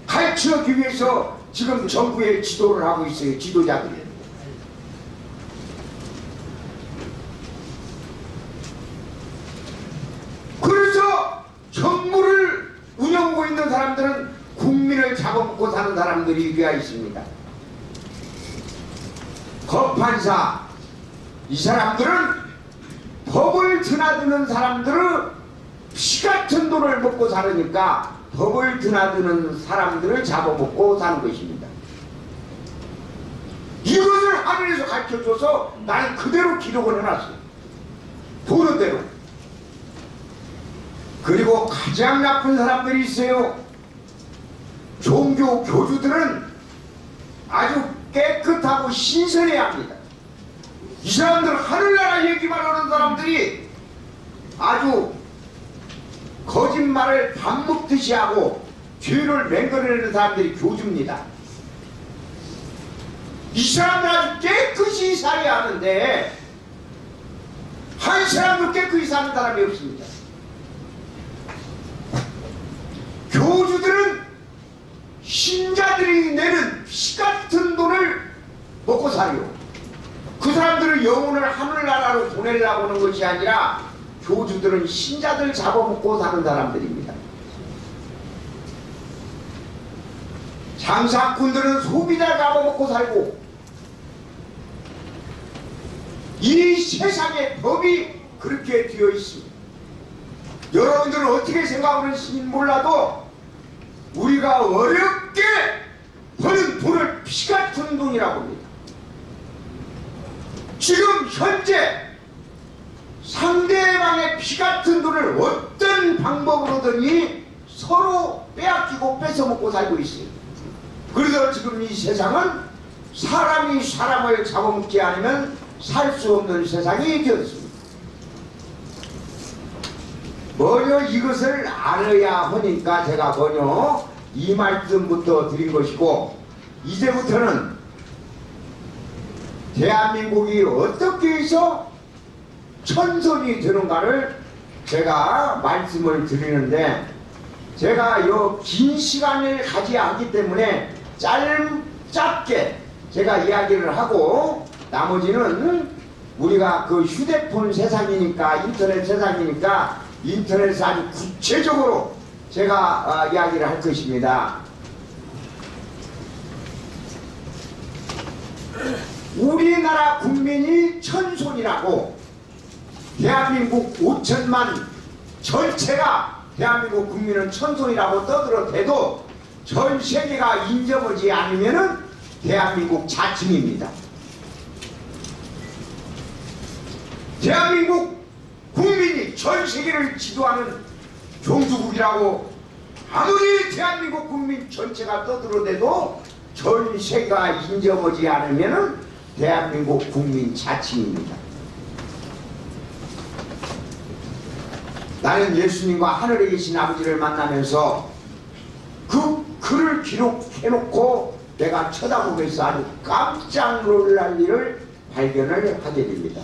가르치기 위해서 지금 정부에 지도를 하고 있어요. 지도자들이. 그래서 정부를 운영하고 있는 사람들은 국민을 잡아먹고 사는 사람들이 되어 있습니다. 법판사, 이 사람들은 법을 드나드는 사람들은 피같은 돈을 먹고 살으니까 법을 드나드는 사람들을 잡아먹고 사는 것입니다. 이것을 하늘에서 가르쳐줘서 나는 그대로 기록을 해놨어요. 보는 대로. 그리고 가장 나쁜 사람들이 있어요. 종교 교주들은 아주 깨끗하고 신선해야 합니다. 이 사람들 하늘나라 얘기만 하는 사람들이 아주 거짓말을 밥 먹듯이 하고 죄를 맹글내는 사람들이 교주입니다. 이 사람들 아주 깨끗이 살아야 하는데 한 사람도 깨끗이 사는 사람이 없습니다. 교주들은 신자들이 내는 피 같은 돈을 먹고 살아요. 그 사람들은 영혼을 하늘나라로 보내려고 하는 것이 아니라 교주들은 신자들 잡아먹고 사는 사람들입니다. 장사꾼들은 소비자 잡아먹고 살고, 이 세상의 법이 그렇게 되어 있습니다. 여러분들은 어떻게 생각하는지 몰라도 우리가 어렵게 버는 돈을 피같은 돈이라고 합니다. 지금 현재 상대방의 피같은 돈을 어떤 방법으로든지 서로 빼앗기고 뺏어먹고 살고 있어요. 그래서 지금 이 세상은 사람이 사람을 잡아먹지 않으면 살 수 없는 세상이 되었습니다. 먼저 이것을 알아야 하니까 제가 먼저 이 말씀부터 드린 것이고, 이제부터는 대한민국이 어떻게 해서 천선이 되는가를 제가 말씀을 드리는데, 제가 요 긴 시간을 가져야 하기 때문에 짧게 제가 이야기를 하고, 나머지는 우리가 그 휴대폰 세상이니까, 인터넷 세상이니까 인터넷에 아주 구체적으로 제가 이야기를 할 것입니다. 우리나라 국민이 천손이라고, 대한민국 5천만 전체가 대한민국 국민은 천손이라고 떠들어대도 전 세계가 인정하지 않으면은 대한민국 자칭입니다. 대한민국 국민이 전 세계를 지도하는 종주국이라고 아무리 대한민국 국민 전체가 떠들어대도 전 세계가 인정하지 않으면은 대한민국 국민 자칭입니다. 나는 예수님과 하늘에 계신 아버지를 만나면서 그 글을 기록해놓고 내가 쳐다보면서 아주 깜짝 놀랄 일을 발견을 하게 됩니다.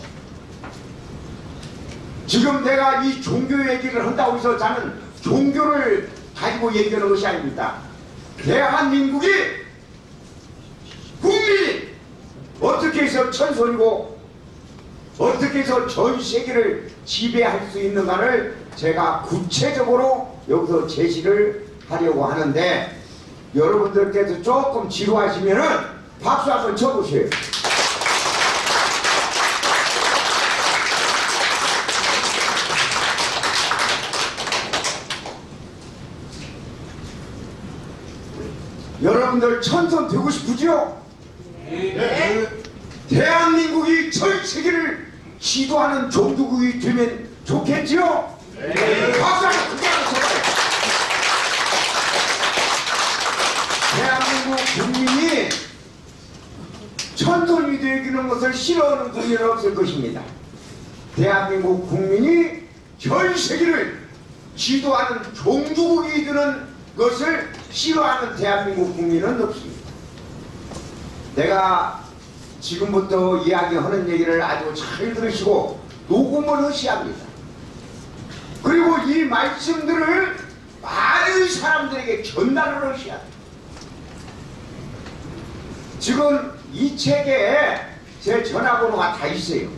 지금 내가 이 종교 얘기를 한다고 해서 저는 종교를 가지고 얘기하는 것이 아닙니다. 대한민국이 국민이 어떻게 해서 천손이고 어떻게 해서 전 세계를 지배할 수 있는가를 제가 구체적으로 여기서 제시를 하려고 하는데, 여러분들께서 조금 지루하시면은 박수 한번 쳐보세요. 여러분들 천선 되고 싶으죠? 네. 대한민국이 전 세계를 지도하는 종주국이 되면 좋겠지요? 네. 박수 한번 크게 한번 쳐봐요. 대한민국 국민이 천손이 되기는 것을 싫어하는 국민은 없을 것입니다. 대한민국 국민이 전 세계를 지도하는 종주국이 되는 것을 싫어하는 대한민국 국민은 없습니다. 내가 지금부터 이야기하는 얘기를 아주 잘 들으시고 녹음을 하셔야 합니다. 그리고 이 말씀들을 많은 사람들에게 전달을 하셔야 합니다. 지금 이 책에 제 전화번호가 다 있어요.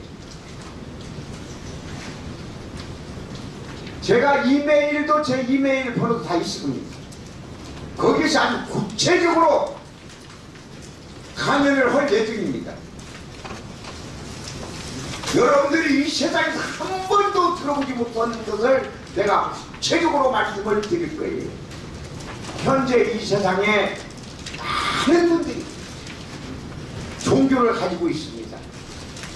제가 이메일도 제 이메일 번호도 다 있습니다. 거기서 아주 구체적으로 강연을 할 예정입니다. 여러분들이 이 세상에서 한 번도 들어보지 못한 것을 내가 구체적으로 말씀을 드릴 거예요. 현재 이 세상에 많은 분들이 종교를 가지고 있습니다.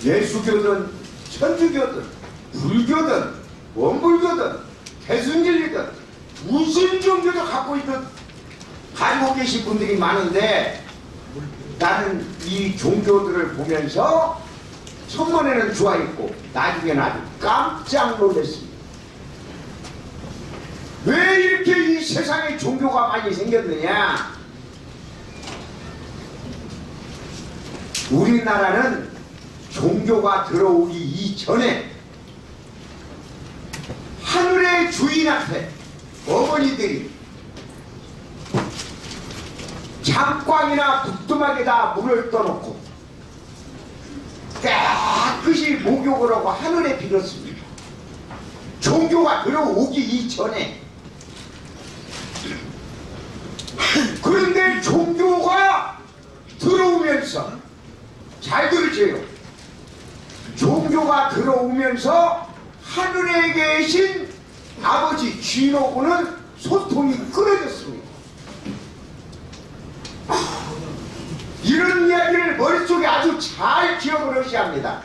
예수교든 천주교든 불교든 원불교든 개순진리든 무슨 종교도 갖고 계신 분들이 많은데, 나는 이 종교들을 보면서 첫번에는 좋아했고 나중에는 아주 깜짝 놀랐습니다. 왜 이렇게 이 세상에 종교가 많이 생겼느냐? 우리나라는 종교가 들어오기 이전에 하늘의 주인 앞에 어머니들이 장광이나 부뚜막에다 물을 떠놓고 깨끗이 목욕을 하고 하늘에 빌었습니다. 종교가 들어오기 이전에. 그런데 종교가 들어오면서, 잘 들으세요, 종교가 들어오면서 하늘에 계신 아버지 주인하고는 소통이 끊어졌습니다. 이런 이야기를 머릿속에 아주 잘 기억을 하셔야 합니다.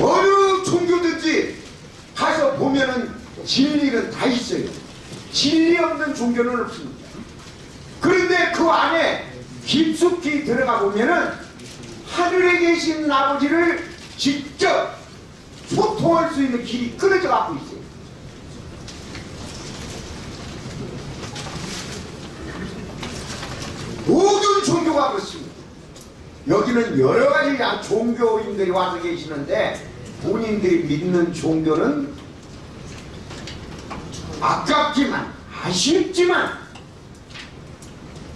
어느 종교든지 가서 보면은 진리는 다 있어요. 진리 없는 종교는 없습니다. 그런데 그 안에 깊숙이 들어가 보면은 하늘에 계신 아버지를 직접 소통할 수 있는 길이 끊어져 갖고 있어요. 모든 종교가 그렇습니다. 여기는 여러 가지 종교인들이 와서 계시는데 본인들이 믿는 종교는 아깝지만 아쉽지만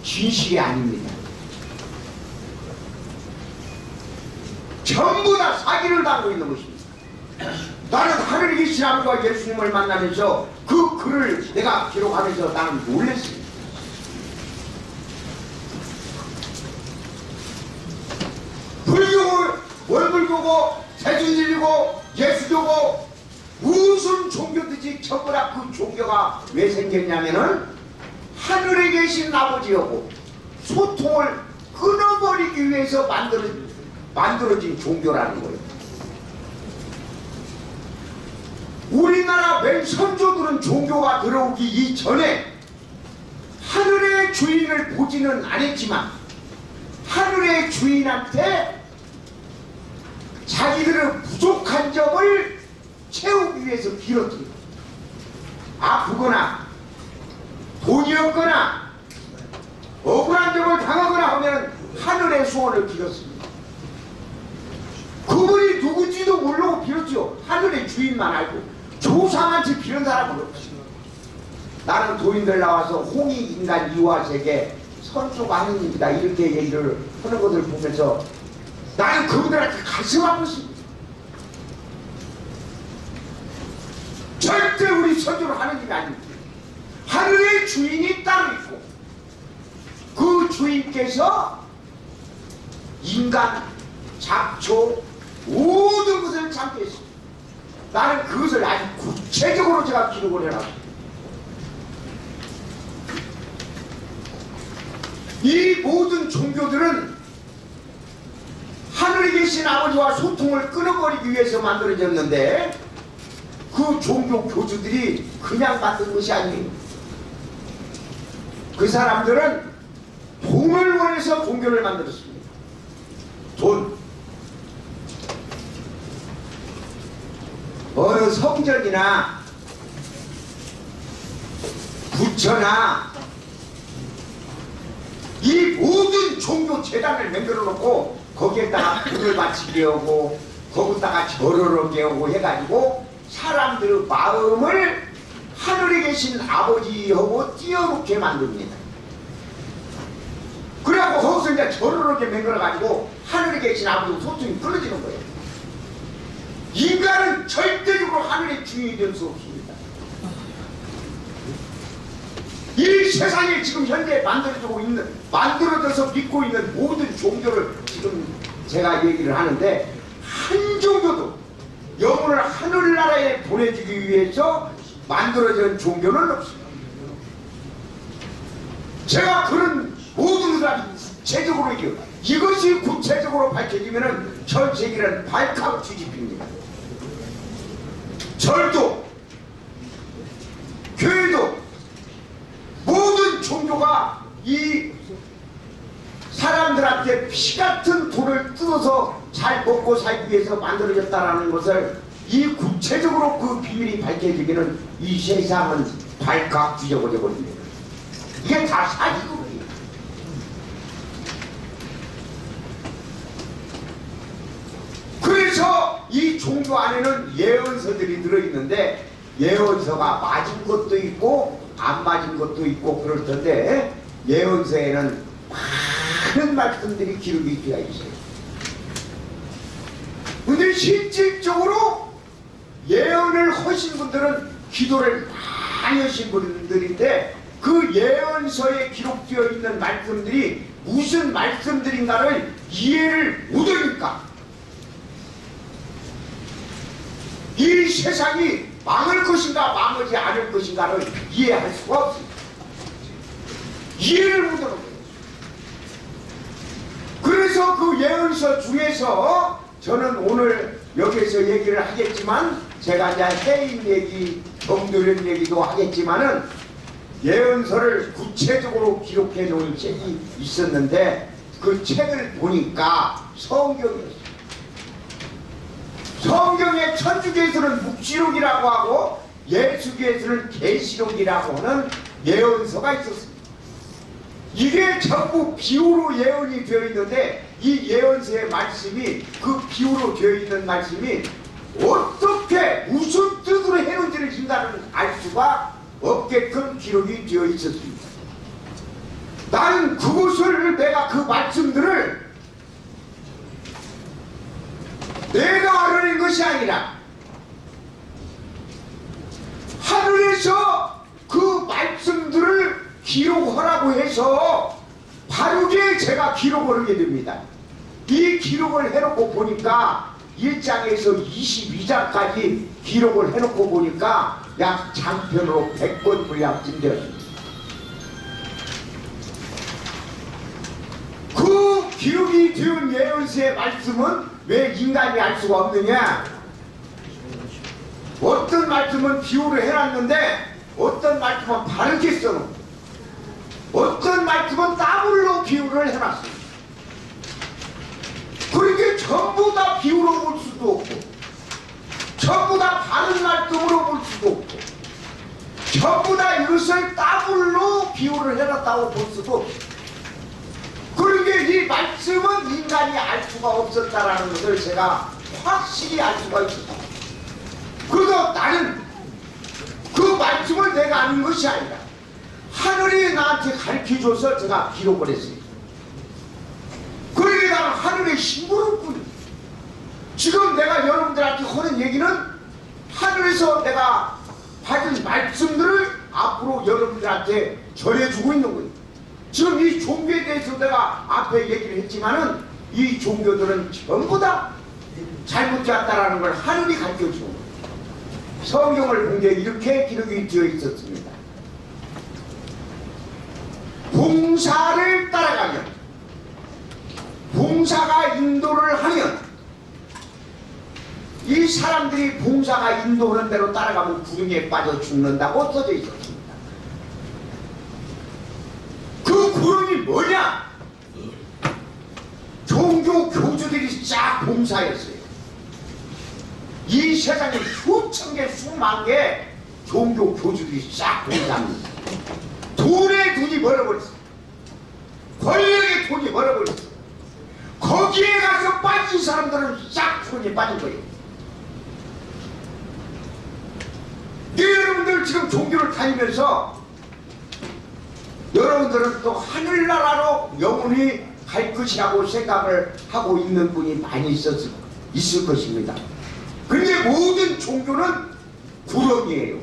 진실이 아닙니다. 전부 다 사기를 당하고 있는 것입니다. 나는 하늘에 계신 아버지와 예수님을 만나면서 그 글을 내가 기록하면서 나는 놀랐습니다. 불교고 월불교고 세준질이고 예수교고 무슨 종교든지 전부 다 그 종교가 왜 생겼냐면은 하늘에 계신 아버지하고 소통을 끊어버리기 위해서 만들어진 종교라는 거예요. 우리나라 맨 선조들은 종교가 들어오기 이전에 하늘의 주인을 보지는 않았지만 하늘의 주인한테 자기들의 부족한 점을 채우기 위해서 빌었습니다. 아프거나 돈이 없거나 억울한 점을 당하거나 하면 하늘의 소원을 빌었습니다. 그분이 누군지도 모르고 빌었죠. 하늘의 주인만 알고 조상한테 빌은 사람은 없습니다. 나는 도인들 나와서 홍익인간 이화세계 선조가 하는 일이다 이렇게 얘기를 하는 것을 보면서 나는 그분들한테 가슴 아팠습니다. 절대 우리 선조를 하는 일이 아닙니다. 하늘의 주인이 따로 있고 그 주인께서 인간, 잡초 모든 것을 창조했습니다. 나는 그것을 아주 구체적으로 제가 기록을 해놨습니다. 이 모든 종교들은 하늘에 계신 아버지와 소통을 끊어버리기 위해서 만들어졌는데 그 종교 교주들이 그냥 만든 것이 아니에요. 그 사람들은 돈을 원해서 종교를 만들었습니다. 돈. 어느 성전이나 부처나 이 모든 종교 재단을 만들어 놓고 거기에다가 불을 바치게 하고 거기다가 절을 하게 하고 해가지고 사람들의 마음을 하늘에 계신 아버지하고 띄어놓게 만듭니다. 그래갖고 거기서 이제 절을 하게 만들어가지고 하늘에 계신 아버지하고 소통이 끊어지는 거예요. 인간은 절대적으로 하늘의 주인이 될 수 없습니다. 이 세상에 지금 현재 만들어져서 믿고 있는 모든 종교를 지금 제가 얘기를 하는데 한 종교도 영혼을 하늘나라에 보내주기 위해서 만들어진 종교는 없습니다. 제가 그런 모든 것을 구체적으로 얘기해요. 이것이 구체적으로 밝혀지면 전 세계는 발칵 뒤집힙니다. 절도, 교회도 모든 종교가 이 사람들한테 피같은 돈을 뜯어서 잘 먹고 살기 위해서 만들어졌다는 것을 이 구체적으로 그 비밀이 밝혀지기는 이 세상은 발칵 뒤집어져 버립니다. 이게 다 사기극이에요. 그래서 이 종교 안에는 예언서들이 들어있는데 예언서가 맞은 것도 있고 안 맞은 것도 있고 그럴 텐데 예언서에는 많은 말씀들이 기록이 되어 있어요. 근데 실질적으로 예언을 하신 분들은 기도를 많이 하신 분들인데 그 예언서에 기록되어 있는 말씀들이 무슨 말씀들인가를 이해를 못하니까 이 세상이 망할 것인가 망하지 않을 것인가를 이해할 수가 없습니다. 이해를 못하는 거예요. 그래서 그 예언서 중에서 저는 오늘 여기서 얘기를 하겠지만 제가 이제 해인 얘기, 정도련 얘기도 하겠지만은 예언서를 구체적으로 기록해 놓은 책이 있었는데 그 책을 보니까 성경이었어요. 성경의 천주교에서는 묵시록이라고 하고 예수교에서는 계시록이라고 하는 예언서가 있었습니다. 이게 전부 비유로 예언이 되어 있는데 이 예언서의 말씀이 그 비유로 되어 있는 말씀이 어떻게 무슨 뜻으로 해놓은지를 인간은 알 수가 없게끔 기록이 되어 있었습니다. 나는 그것을 내가 그 말씀들을 내가 알아낸 것이 아니라 하늘에서 그 말씀들을 기록하라고 해서 바르게 제가 기록을 하게 됩니다. 이 기록을 해놓고 보니까 1장에서 22장까지 기록을 해놓고 보니까 약 장편으로 100권 분량쯤 되었습니다. 그 기록이 되은 예언서의 말씀은 왜 인간이 알 수가 없느냐? 어떤 말씀은 비유를 해놨는데 어떤 말씀은 바르게 써놓고 어떤 말씀은 따블로 비유를 해놨습니다. 그러니까 전부 다 비유로 볼 수도 없고 전부 다 바른 말씀으로 볼 수도 없고 전부 다 이것을 따블로 비유를 해놨다고 볼 수도 없고 그러니까 이 말씀은 인간이 알 수가 없었다라는 것을 제가 확실히 알 수가 있었다. 그래서 나는 그 말씀을 내가 아는 것이 아니라 하늘이 나한테 가르쳐줘서 제가 기록을 했어요. 그러니까 나는 하늘의 신부름꾼. 지금 내가 여러분들한테 하는 얘기는 하늘에서 내가 받은 말씀들을 앞으로 여러분들한테 전해주고 있는 거예요. 지금 이 종교에 대해서 내가 앞에 얘기를 했지만은 이 종교들은 전부 다 잘못되었다라는 걸 하늘이 가르쳐주는 거예요. 성경을 본 게 이렇게 기록이 되어 있었습니다. 봉사를 따라가면 봉사가 인도를 하면 이 사람들이 봉사가 인도하는 대로 따라가면 구름에 빠져 죽는다고 써져 있었습니다. 그 구름이 뭐냐? 종교 교주들이 쫙 봉사했어요. 이 세상에 수천 개 수만 개 종교 교주들이 쫙 봉사합니다. 돈에 돈이 벌어버렸어. 권력에 돈이 벌어버렸어. 거기에 가서 빠진 사람들은 싹 손이 빠진 거예요. 여러분들 지금 종교를 다니면서 여러분들은 또 하늘나라로 영원히 갈 것이라고 생각을 하고 있는 분이 많이 있을 것입니다. 그런데 모든 종교는 구렁이에요.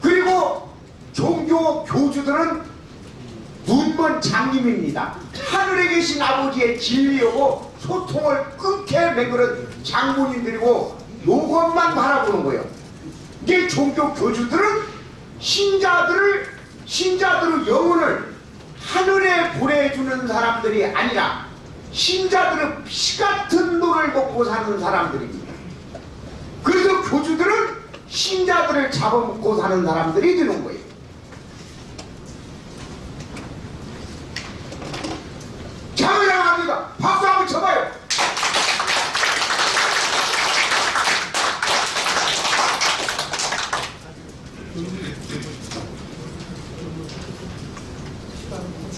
그리고 종교 교주들은 눈먼 장님입니다. 하늘에 계신 아버지의 진리하고 소통을 끊게 맹그른 장군님들이고 요것만 바라보는 거예요. 이게 종교 교주들은 신자들의 영혼을 하늘에 보내주는 사람들이 아니라 신자들의 피같은 돈을 먹고 사는 사람들입니다. 그래서 교주들은 신자들을 잡아먹고 사는 사람들이 되는 거예요. 자랑합니다. 박수 한번 쳐봐요.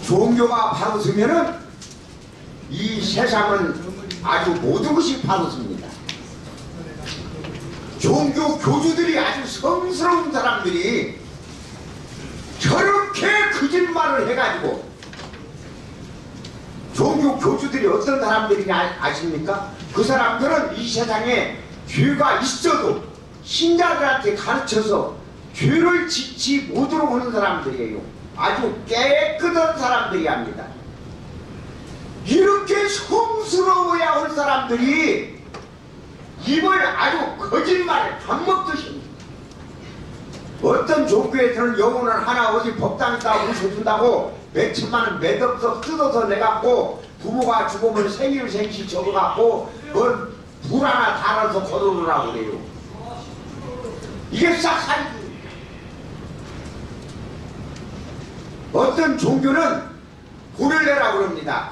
종교가 바로 서면은 이 세상은 아주 모든 것이 바로 섭니다. 종교 교주들이 아주 성스러운 사람들이 저렇게 거짓말을 해가지고, 종교 교주들이 어떤 사람들이냐 아십니까? 그 사람들은 이 세상에 죄가 있어도 신자들한테 가르쳐서 죄를 짓지 못하도록 하는 사람들이에요. 아주 깨끗한 사람들이 합니다. 이렇게 성스러워야 할 사람들이 입을 아주 거짓말을 밥 먹듯이, 어떤 종교에서는 영혼을 하나 어디 법당에다 모셔준다고 몇 천만 원 몇 억석 뜯어서 내갖고 부모가 죽으면 생일생시 적어갖고 뭘 불 하나 달아서 걸어놓으라고 그래요. 이게 싹 사기입니다. 어떤 종교는 돈을 내라고 그럽니다.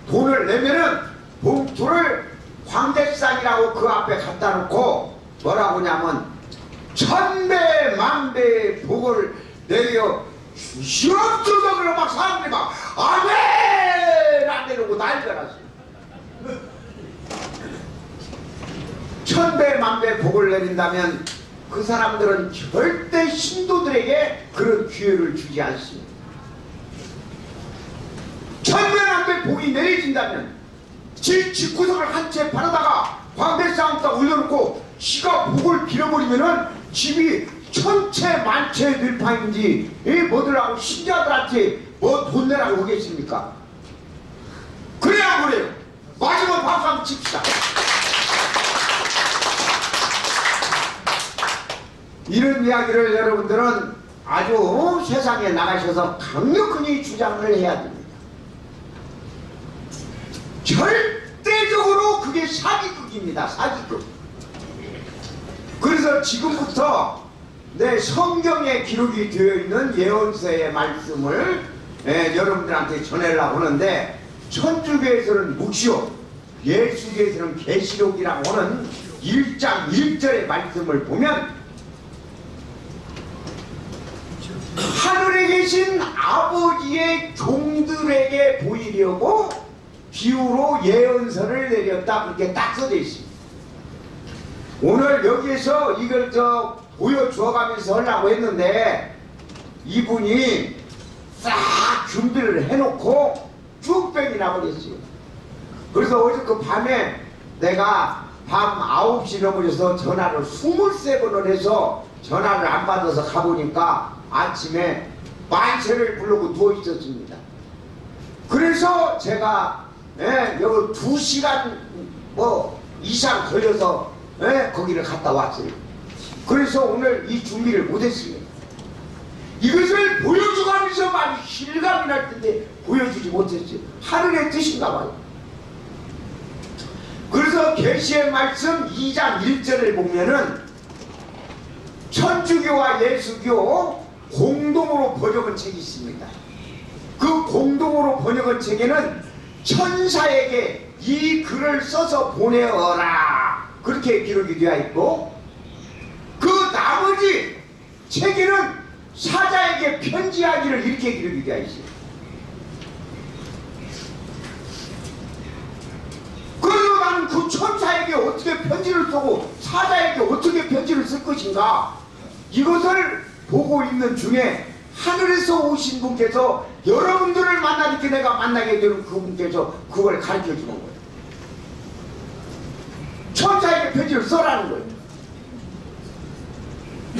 돈을 내면은 봉투를 광대상이라고 그 앞에 갖다 놓고 뭐라고 하냐면 천배 만배 복을 내려 주시옵소서. 그러고 막 사람들이 막 아멘 안 내려고 난리가 났어요. 천배 만배 복을 내린다면 그 사람들은 절대 신도들에게 그런 기회를 주지 않습니다. 천배 만배 복이 내려진다면 지 집구석을 한 채 팔아다가 광대상에다 올려놓고 지가 복을 빌어버리면은 집이 천채 만채 될 판인지 뭐들하고 신자들한테 뭐 돈 내라고 하겠습니까? 그래야 그래요. 마지막 박수 한번 칩시다. 이런 이야기를 여러분들은 아주 세상에 나가셔서 강력히 주장을 해야 됩니다. 절대적으로 그게 사기극입니다. 사기극. 그래서 지금부터 내 성경에 기록이 되어 있는 예언서의 말씀을 여러분들한테 전하려고 하는데, 천주교에서는 묵시록, 예수교에서는 계시록이라고 하는 1장 1절의 말씀을 보면 하늘에 계신 아버지의 종들에게 보이려고 비유로 예언서를 내렸다, 그렇게 딱 써져 있습니다. 오늘 여기에서 이걸 보여주어가면서 하려고 했는데 이분이 싹 준비를 해놓고 쭉 빼기 나버렸어요. 그래서 어제 그 밤에 내가 밤 9시 넘어져서 전화를 23번을 해서 전화를 안 받아서 가보니까 아침에 만세를 부르고 누워 있었습니다. 그래서 제가 여기 2시간 이상 걸려서 거기를 갔다 왔어요. 그래서 오늘 이 준비를 못했습니다. 이것을 보여주가면서 많이 실감이 날 텐데 보여주지 못했어요. 하늘의 뜻인가 봐요. 그래서 계시의 말씀 2장 1절을 보면은 천주교와 예수교 공동으로 번역한 책이 있습니다. 그 공동으로 번역한 책에는 천사에게 이 글을 써서 보내어라, 그렇게 기록이 되어 있고, 그 나머지 책에는 사자에게 편지하기를 이렇게 기록이 되어 있어요. 그래서 나는 그 천사에게 어떻게 편지를 쓰고 사자에게 어떻게 편지를 쓸 것인가, 이것을 보고 있는 중에 하늘에서 오신 분께서 여러분들을 만나니까 내가 만나게 되는 그분께서 그걸 가르쳐 주는 거예요. 천사에게 편지를 써라는 거예요.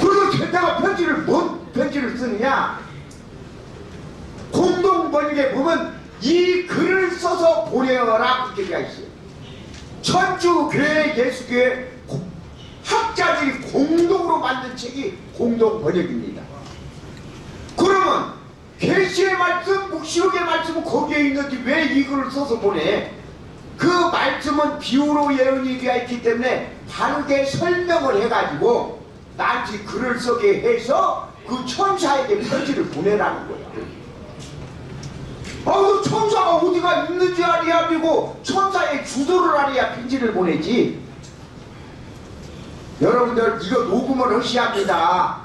그래서 내가 뭔 편지를 쓰느냐, 공동 번역에 보면 이 글을 써서 보내어라, 그렇게 되어 있어요. 천주교회, 예수교회 학자들이 공동으로 만든 책이 공동 번역입니다. 그러면 계시의 말씀, 묵시록의 말씀은 거기에 있는데 왜 이 글을 써서 보내? 그 말씀은 비유로 예언이 되어 있기 때문에 바르게 설명을 해가지고 나한테 글을 쓰게 해서 그 천사에게 편지를 보내라는 거야. 그 천사가 어디가 있는지 알아야 되고 천사의 주소를 알아야 편지를 보내지. 여러분들 이거 녹음을 하셔야 합니다.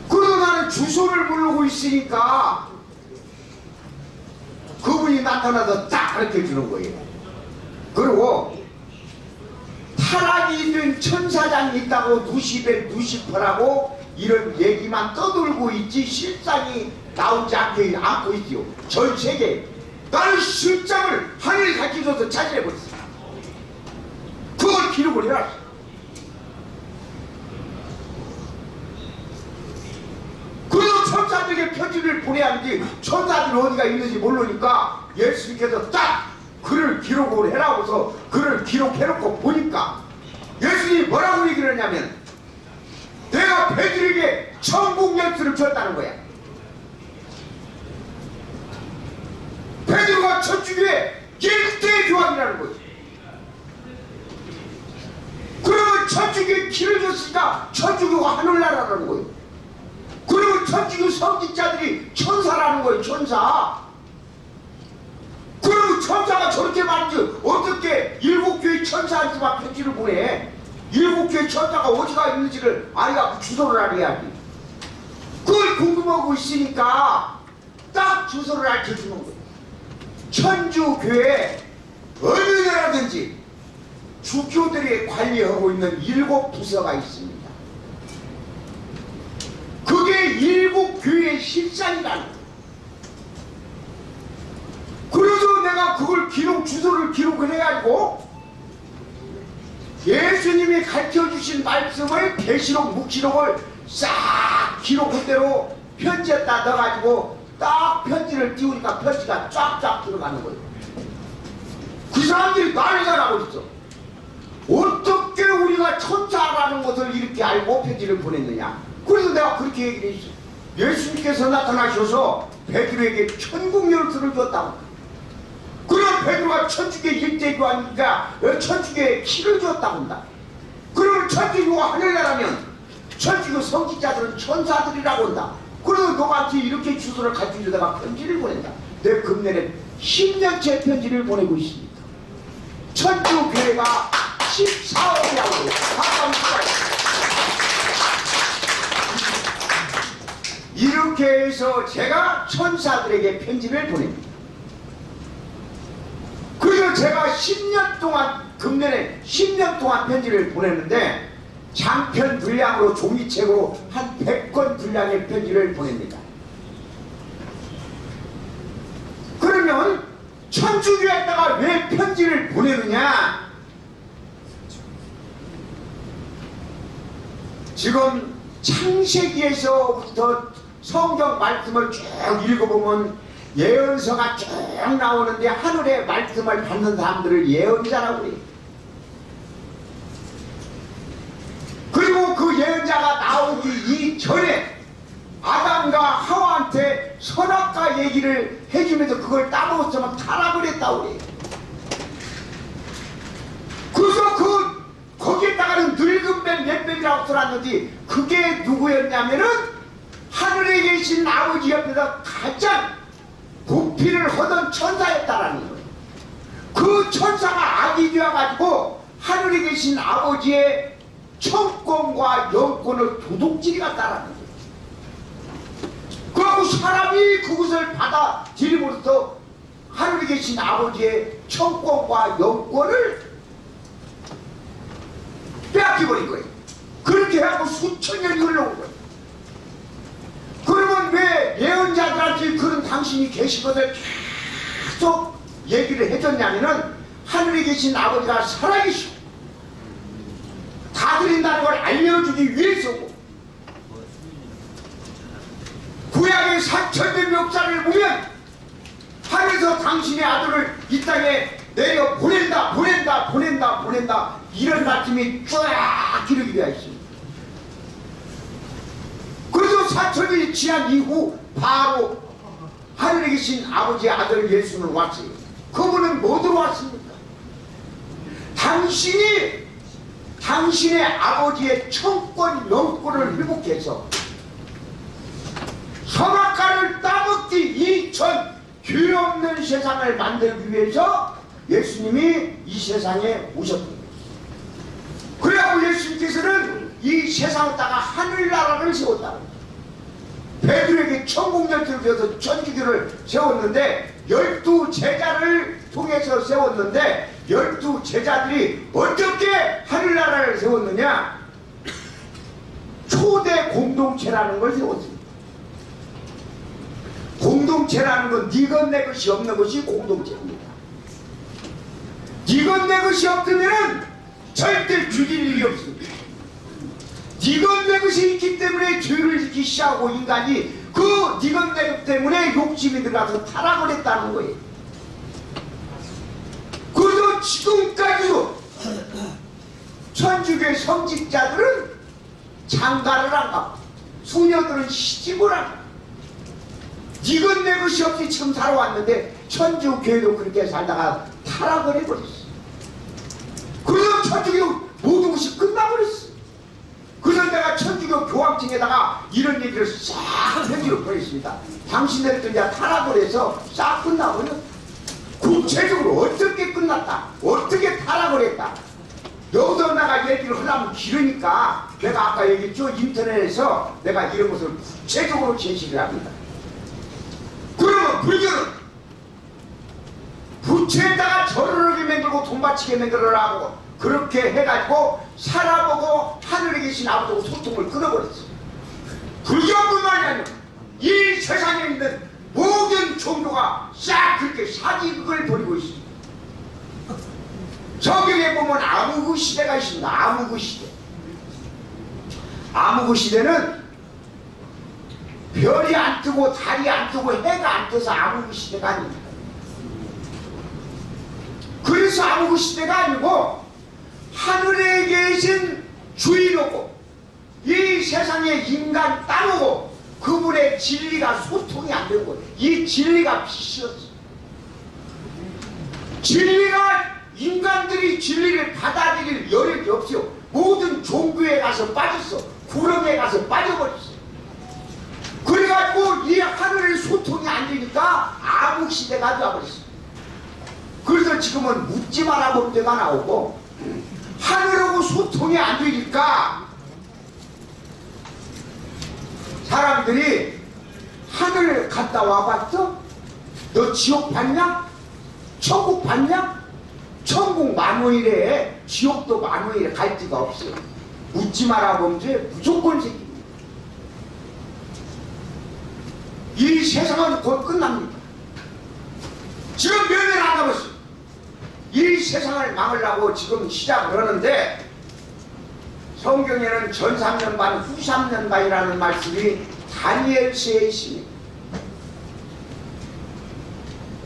그래서 나는 주소를 부르고 있으니까 그분이 나타나서 딱 가르쳐 주는 거예요. 그리고 타락이 된 무슨 천사장이 있다고 누시벨 누시퍼라고 이런 얘기만 떠들고 있지 실상이 나오지 않고 있지요. 전 세계 나는 실장을 하늘이 가르쳐줘서 찾아내버렸어. 그걸 기록을 해놨어. 그래도 천사들에게 편지를 보내야 하는지 천사들이 어디가 있는지 모르니까 예수님께서 딱 글을 기록을 해라고서 글을 기록해놓고 보니까 예수님이 뭐라고 얘기를 했냐면 내가 베드로에게 천국 열쇠를 줬다는 거야. 베드로가 천주교의 1대 교황이라는 거지. 그러면 천주교의 길을 줬으니까 천주교가 하늘나라라는 거예요. 그러면 천주교 성직자들이 천사라는 거예요. 천사. 그러면 천사가 저렇게 많은지 어떻게 일곱 교의 천사한테만 편지를 보내? 일곱 교의 천사가 어디가 있는지를 아이가 주소를 알아야지. 그걸 궁금하고 있으니까 딱 주소를 알려주는 거예요. 천주교회 어느 나라든지 주교들이 관리하고 있는 7부서가 있습니다. 그게 7교회의 실상이라는 거예요. 그래서 내가 그걸 주소를 기록을 해가지고 예수님이 가르쳐주신 말씀을 계시록 묵시록을 싹 기록한 대로 편지에다 넣어가지고 딱 편지를 띄우니까 편지가 쫙쫙 들어가는 거예요. 그 사람들이 난리가 나고 있어. 어떻게 우리가 천사라는 것을 이렇게 알고 편지를 보냈느냐. 그래서 내가 그렇게 얘기를 했어. 예수님께서 나타나셔서 베드로에게 천국 열쇠를 줬다고. 그럼 베드로가 천주교의 일대교환이니까 천주교의 키를 줬다고 한다. 그러면 천주교가 하늘나라면 천주교 성직자들은 천사들이라고 한다. 그래서 너같이 이렇게 주소를 가르쳐주다가 편지를 보낸다. 내 금년에 10년째 편지를 보내고 있습니다. 천주교회가 14억이라고 이렇게 해서 제가 천사들에게 편지를 보냅니다. 그래서 제가 10년 동안 금년에 10년 동안 편지를 보냈는데 장편 분량으로 종이책으로 한 100권 분량의 편지를 보냅니다. 그러면 천주교에다가 왜 편지를 보내느냐? 지금 창세기에서부터 성경 말씀을 쭉 읽어보면 예언서가 쭉 나오는데 하늘의 말씀을 받는 사람들을 예언자라고 해요. 그리고 그 예언자가 나오기 이전에 아담과 하와한테 선악과 얘기를 해주면서 그걸 따먹었으면 타락을 했다고 해요. 그래서 거기에다가는 늙은 뱀 몇 뱀이라고 써놨는지 그게 누구였냐면은 하늘에 계신 아버지 옆에서 가장 부피를 허던 천사였다라는 거예요. 그 천사가 악이 되어가지고 하늘에 계신 아버지의 청권과 영권을 도둑질이갔다라는 거예요. 그리고 사람이 그것을 받아들임으로써 하늘에 계신 아버지의 청권과 영권을 빼앗겨버린 거예요. 그렇게 하고 수천 년이 흘러온 거예요. 그러면 왜 예언자들한테 그런 당신이 계신 것을 계속 얘기를 해줬냐면은 하늘에 계신 아버지가 살아계시고 다 드린다는 걸 알려주기 위해서고 구약의 4000년 역사를 보면 하늘에서 당신의 아들을 이 땅에 내려 보낸다 이런 말씀이 쫙 기록이 되어 있습니다. 그래서 4000년이 지난 이후 바로 하늘에 계신 아버지의 아들 예수는 왔어요. 그분은 뭐로 왔습니까? 당신의 아버지의 청권 영권을 회복해서 선악과를 따먹기 이전 죄 없는 세상을 만들기 위해서 예수님이 이 세상에 오셨습니다. 그래고 예수님께서는 이 세상에다가 하늘나라를 세웠다. 베드로에게 천국 열쇠를 줘서 천주교를 세웠는데 12 제자를 통해서 세웠는데 12 제자들이 어떻게 하늘나라를 세웠느냐? 초대 공동체라는 걸 세웠습니다. 공동체라는 건 니건 내 것이 없는 것이 공동체입니다. 니건 내 것이 없으면 절대 죽일 일이 없습니다. 니건 내 것이 있기 때문에 죄를 짓기 시작하고 인간이 그 니건 내 것 때문에 욕심이 들어가서 타락을 했다는 거예요. 그래서 지금까지도 천주교 성직자들은 장가를 안 가고 수녀들은 시집을 안 가고 니건 내 것이 없이 지금 살아왔는데 천주교회도 그렇게 살다가 타락을 해버렸어. 그래서 천주교 모든 것이 끝나버렸어. 그래서 내가 천주교 교황청에다가 이런 얘기를 싹 편지로 보냈습니다. 당신들도 이제 타락을 해서 싹 끝나버려. 구체적으로 어떻게 끝났다, 어떻게 타락을 했다. 여기서 내가 얘기를 하려면 길으니까 내가 아까 얘기했죠. 인터넷에서 내가 이런 것을 구체적으로 제시를 합니다. 그러면 불교는 부채에다가 절을 하게 만들고 돈 바치게 만들어라고 그렇게 해가지고 살아보고 하늘에 계신 아버지하고 소통을 끊어버렸어. 불교뿐만이 아니라 이 세상에 있는 모든 종교가 싹 그렇게 사직을 벌이고 있습니다. 성경에 보면 암흑의 시대가 있습니다. 암흑의 시대. 암흑의 시대는 별이 안 뜨고 달이 안 뜨고 해가 안 떠서 암흑의 시대가 아닙니다. 그래서 암흑의 시대가 아니고 하늘에 계신 주인이고 이 세상에 인간 따르고 그분의 진리가 소통이 안 되고 이 진리가 빛이었어. 진리가 인간들이 진리를 받아들일 여력이 없어요. 모든 종교에 가서 빠졌어. 구렁에 가서 빠져버렸어. 그래가지고 이 하늘의 소통이 안 되니까 암흑시대가 되어버렸어. 그래서 지금은 묻지 마라 법대가 나오고 하늘하고 소통이 안 되니까 사람들이 하늘 갔다 와봤어? 너 지옥 봤냐? 천국 봤냐? 천국 만원이래. 지옥도 만원이래. 갈 데가 없어. 묻지 마라 범죄 무조건 생깁니다. 이 세상은 곧 끝납니다. 지금 몇 년 안 남았어. 이 세상을 막으려고 지금 시작을 하는데 성경에는 전 3년 반, 후 3년 반이라는 말씀이 다니엘서에 있습니다.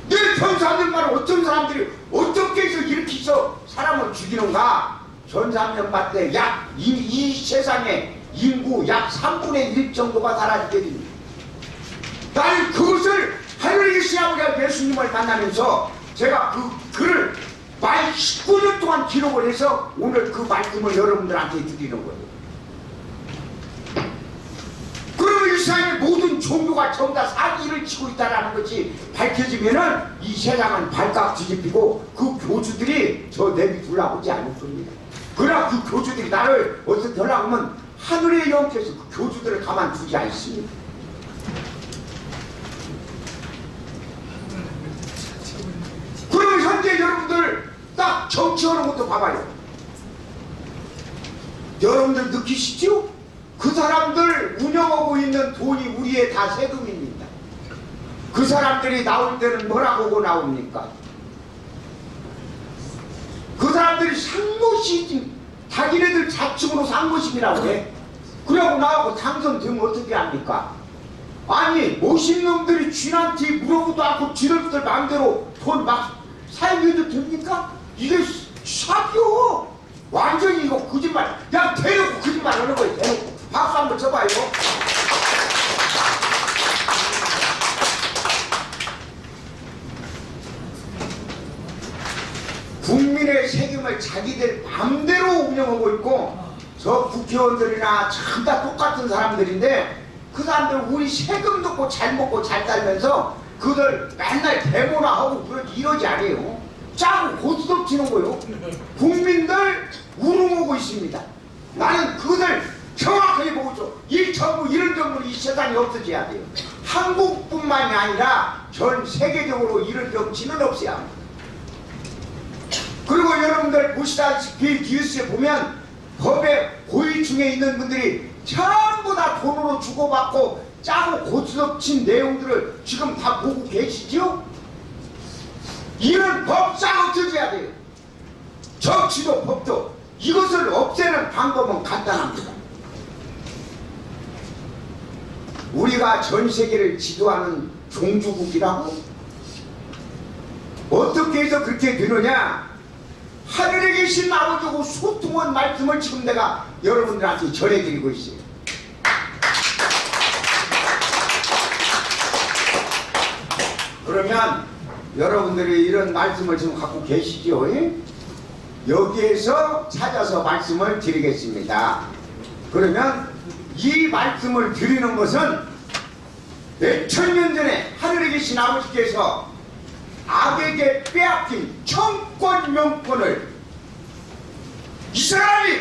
늘 전 3년 반 어떤 사람들이 어떻게 해서 이렇게 해서 사람을 죽이는가? 전 3년 반 때 약 이 세상의 인구 약 3분의 1 정도가 사라지게 됩니다. 나는 그것을 하늘에 계신 아버지가 예수님을 만나면서 제가 그 글을 만 19년 동안 기록을 해서 오늘 그 말씀을 여러분들한테 드리는 거예요. 그러면 이 세상의 모든 종교가 전부 다 사기를 치고 있다는 것이 밝혀지면은 이 세상은 발칵 뒤집히고 그 교주들이 저 내비 둘러보지 않을 겁니다. 그러나 그 교주들이 나를 어디서 연락하면 하늘의 영께서 그 교주들을 가만두지 않습니다. 그러면 현재 여러분들 딱 정치하는 것도 봐봐요. 여러분들 느끼시죠? 그 사람들 운영하고 있는 돈이 우리의 다 세금입니다. 그 사람들이 나올 때는 뭐라고 나옵니까? 그 사람들이 상모심, 자기네들 자칭으로 상모심이라고 해. 그러고 나하고 당선되면 어떻게 합니까? 아니 모신놈들이 쥐한테 물어보도 않고 쥐들 마음대로 돈 막 사용해도 됩니까? 이게 사기요. 완전히 이거 거짓말. 그냥 대놓고 거짓말 하는 거예요. 대놓고. 박수 한번 쳐봐요. 국민의 세금을 자기들 마음대로 운영하고 있고 저 국회의원들이나 참 다 똑같은 사람들인데 그 사람들 우리 세금 듣고 잘 먹고 잘 살면서 그들 맨날 데모나 하고 이러지 않아요. 짜고 고스톱 치는 거요. 국민들 우롱하고 있습니다. 나는 그들 정확하게 보고 있어. 이 정부 이런 정부는 이 세상에 없어져야 돼요. 한국뿐만이 아니라 전 세계적으로 이런 정치는 없어야 합니다. 그리고 여러분들 보시다시피 뉴스에 보면 법의 고위층에 있는 분들이 전부 다 돈으로 주고받고 짜고 고스톱친 내용들을 지금 다 보고 계시죠? 이런 법 싹 없어져야 돼요. 정치도 법도. 이것을 없애는 방법은 간단합니다. 우리가 전 세계를 지도하는 종주국이라고? 어떻게 해서 그렇게 되느냐? 하늘에 계신 아버지하고 소통한 말씀을 지금 내가 여러분들한테 전해드리고 있어요. 그러면 여러분들이 이런 말씀을 지금 갖고 계시죠? 예? 여기에서 찾아서 말씀을 드리겠습니다. 그러면 이 말씀을 드리는 것은 몇천 년 전에 하늘에 계신 아버지께서 악에게 빼앗긴 청권 명권을 이 사람이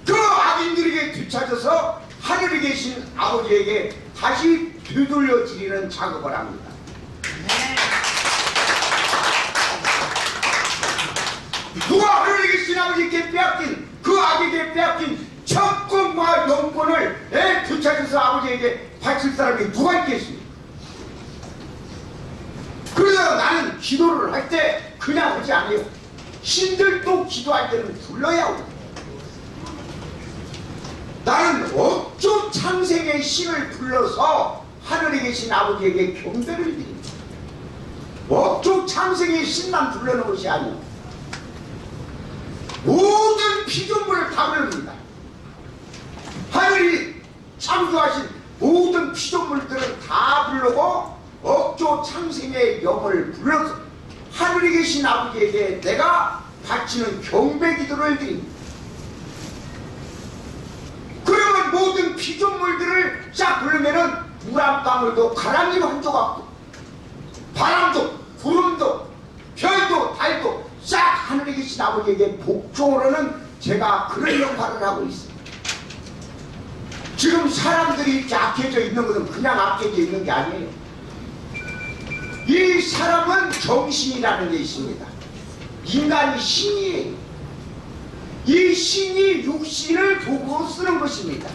그 악인들에게 되찾아서 하늘에 계신 아버지에게 다시 되돌려 드리는 작업을 합니다. 누가 하늘에 계신 아버지께 빼앗긴 그 악에게 빼앗긴 청권과 영권을 되찾아서 아버지에게 바칠 사람이 누가 있겠습니까? 그래서 나는 기도를 할 때 그냥 하지 않아요. 신들도 기도할 때는 불러야 하고, 나는 억조 창생의 신을 불러서 하늘에 계신 아버지에게 경배를 드립니다. 억조 창생의 신만 불러놓은 것이 아니고 모든 피조물을 다 부릅니다. 하늘이 창조하신 모든 피조물들은 다 부르고 억조 창생의 영을 불러서 하늘에 계신 아버지에게 내가 바치는 경배 기도를 드립니다. 그러면 모든 피조물들을 쫙 부르면은 물 한 방울도 가라앉는 한도 없고 바람도 구름도 별도 달도 싹 하늘에 계신 아버지에게 복종으로는 제가 그런 역할을 하고 있습니다. 지금 사람들이 이렇게 악해져 있는 것은 그냥 악해져 있는 게 아니에요. 이 사람은 정신이라는 게 있습니다. 인간이 신이에요. 이 신이 육신을 도구로 쓰는 것입니다.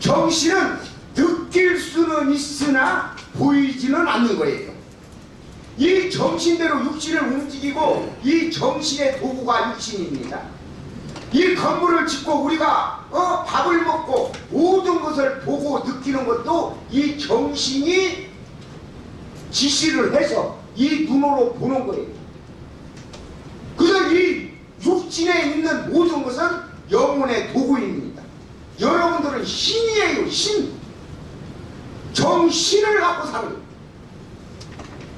정신은 느낄 수는 있으나 보이지는 않는 거예요. 이 정신대로 육신을 움직이고 이 정신의 도구가 육신입니다. 이 건물을 짓고 우리가 밥을 먹고 모든 것을 보고 느끼는 것도 이 정신이 지시를 해서 이 눈으로 보는 거예요. 그래서 이 육신에 있는 모든 것은 영혼의 도구입니다. 여러분들은 신이에요. 신. 정신을 갖고 사는 거예요.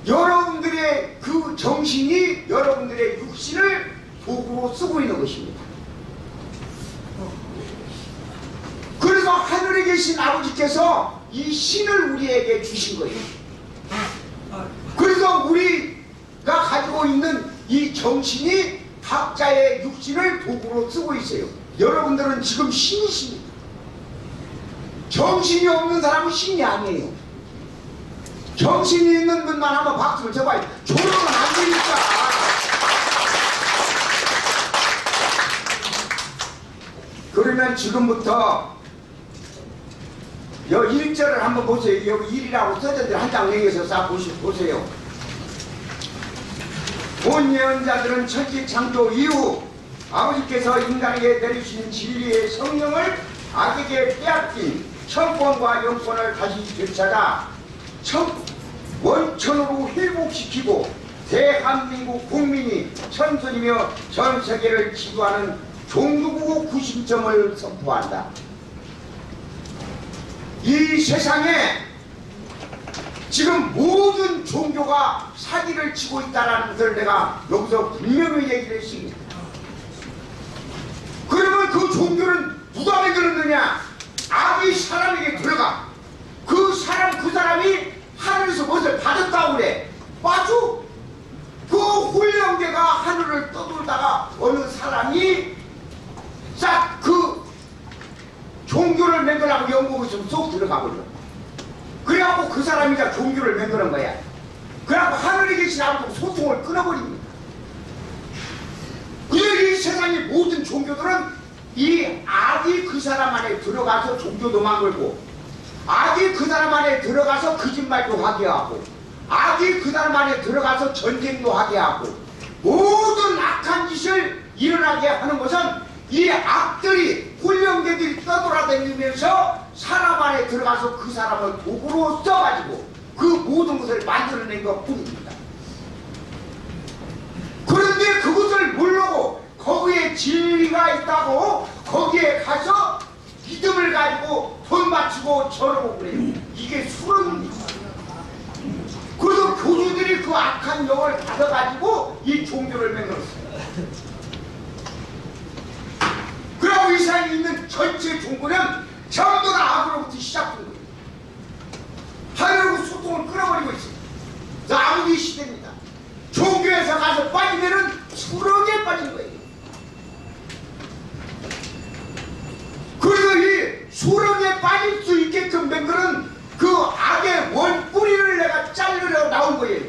여러분들의 그 정신이 여러분들의 육신을 도구로 쓰고 있는 것입니다. 그래서 하늘에 계신 아버지께서 이 신을 우리에게 주신 거예요. 그래서 우리가 가지고 있는 이 정신이 각자의 육신을 도구로 쓰고 있어요. 여러분들은 지금 신이십니다. 정신이 없는 사람은 신이 아니에요. 정신이 있는 분만 한번 박수를 쳐봐요. 조롱은 안 되니까. 그러면 지금부터 여기 1절을 한번 보세요. 여기 1이라고 써져들 한 장 내게서 싹 보세요. 온 예언자들은 천지 창조 이후 아버지께서 인간에게 내리신 진리의 성령을 악에게 빼앗긴 청권과 영권을 다시 되찾아 원천으로 회복시키고 대한민국 국민이 천선이며 전 세계를 지도하는 종교국 구심점을 선포한다. 이 세상에 지금 모든 종교가 사기를 치고 있다는 것을 내가 여기서 분명히 얘기를 했습니다. 그러면 그 종교는 누가 만들었느냐? 악이 사람에게 들어가. 그 사람이 하늘에서 무엇을 받았다고 그래. 맞죠? 그 홀령제가 하늘을 떠돌다가 어느 사람이 싹 그 종교를 만들라고 영국에 좀 쏙 들어가버려. 그래갖고 그 사람이 다 종교를 만드는 거야. 그래갖고 하늘에 계신 아버지하고 소통을 끊어버립니다. 모든 종교들은 이 악이 그 사람 안에 들어가서 종교도 만들고, 악이 그 사람 안에 들어가서 거짓말도 하게 하고, 악이 그 사람 안에 들어가서 전쟁도 하게 하고, 모든 악한 짓을 일어나게 하는 것은 이 악들이 훈련계들이 떠돌아다니면서 사람 안에 들어가서 그 사람을 도구로 써가지고 그 모든 것을 만들어낸 것 뿐입니다. 그런데 그것을 모르고 거기에 진리가 있다고 거기에 가서 믿음을 가지고 돈 바치고 저러고 그래요. 이게 수렁입니다. 그래서 교주들이 그 악한 영을 받아가지고 이 종교를 만들었어요. 그리고 이 세상에 있는 전체 종교는 전부 다 악으로부터 시작된 거예요. 하늘하고 소통을 끊어버리고 있습니다. 암흑의 시대입니다. 종교에서 가서 빠지면은 수렁에 빠진 거예요. 그래서 이 수렁에 빠질 수 있게끔 된 거는 그 악의 원 뿌리를 내가 자르려 나온 거예요.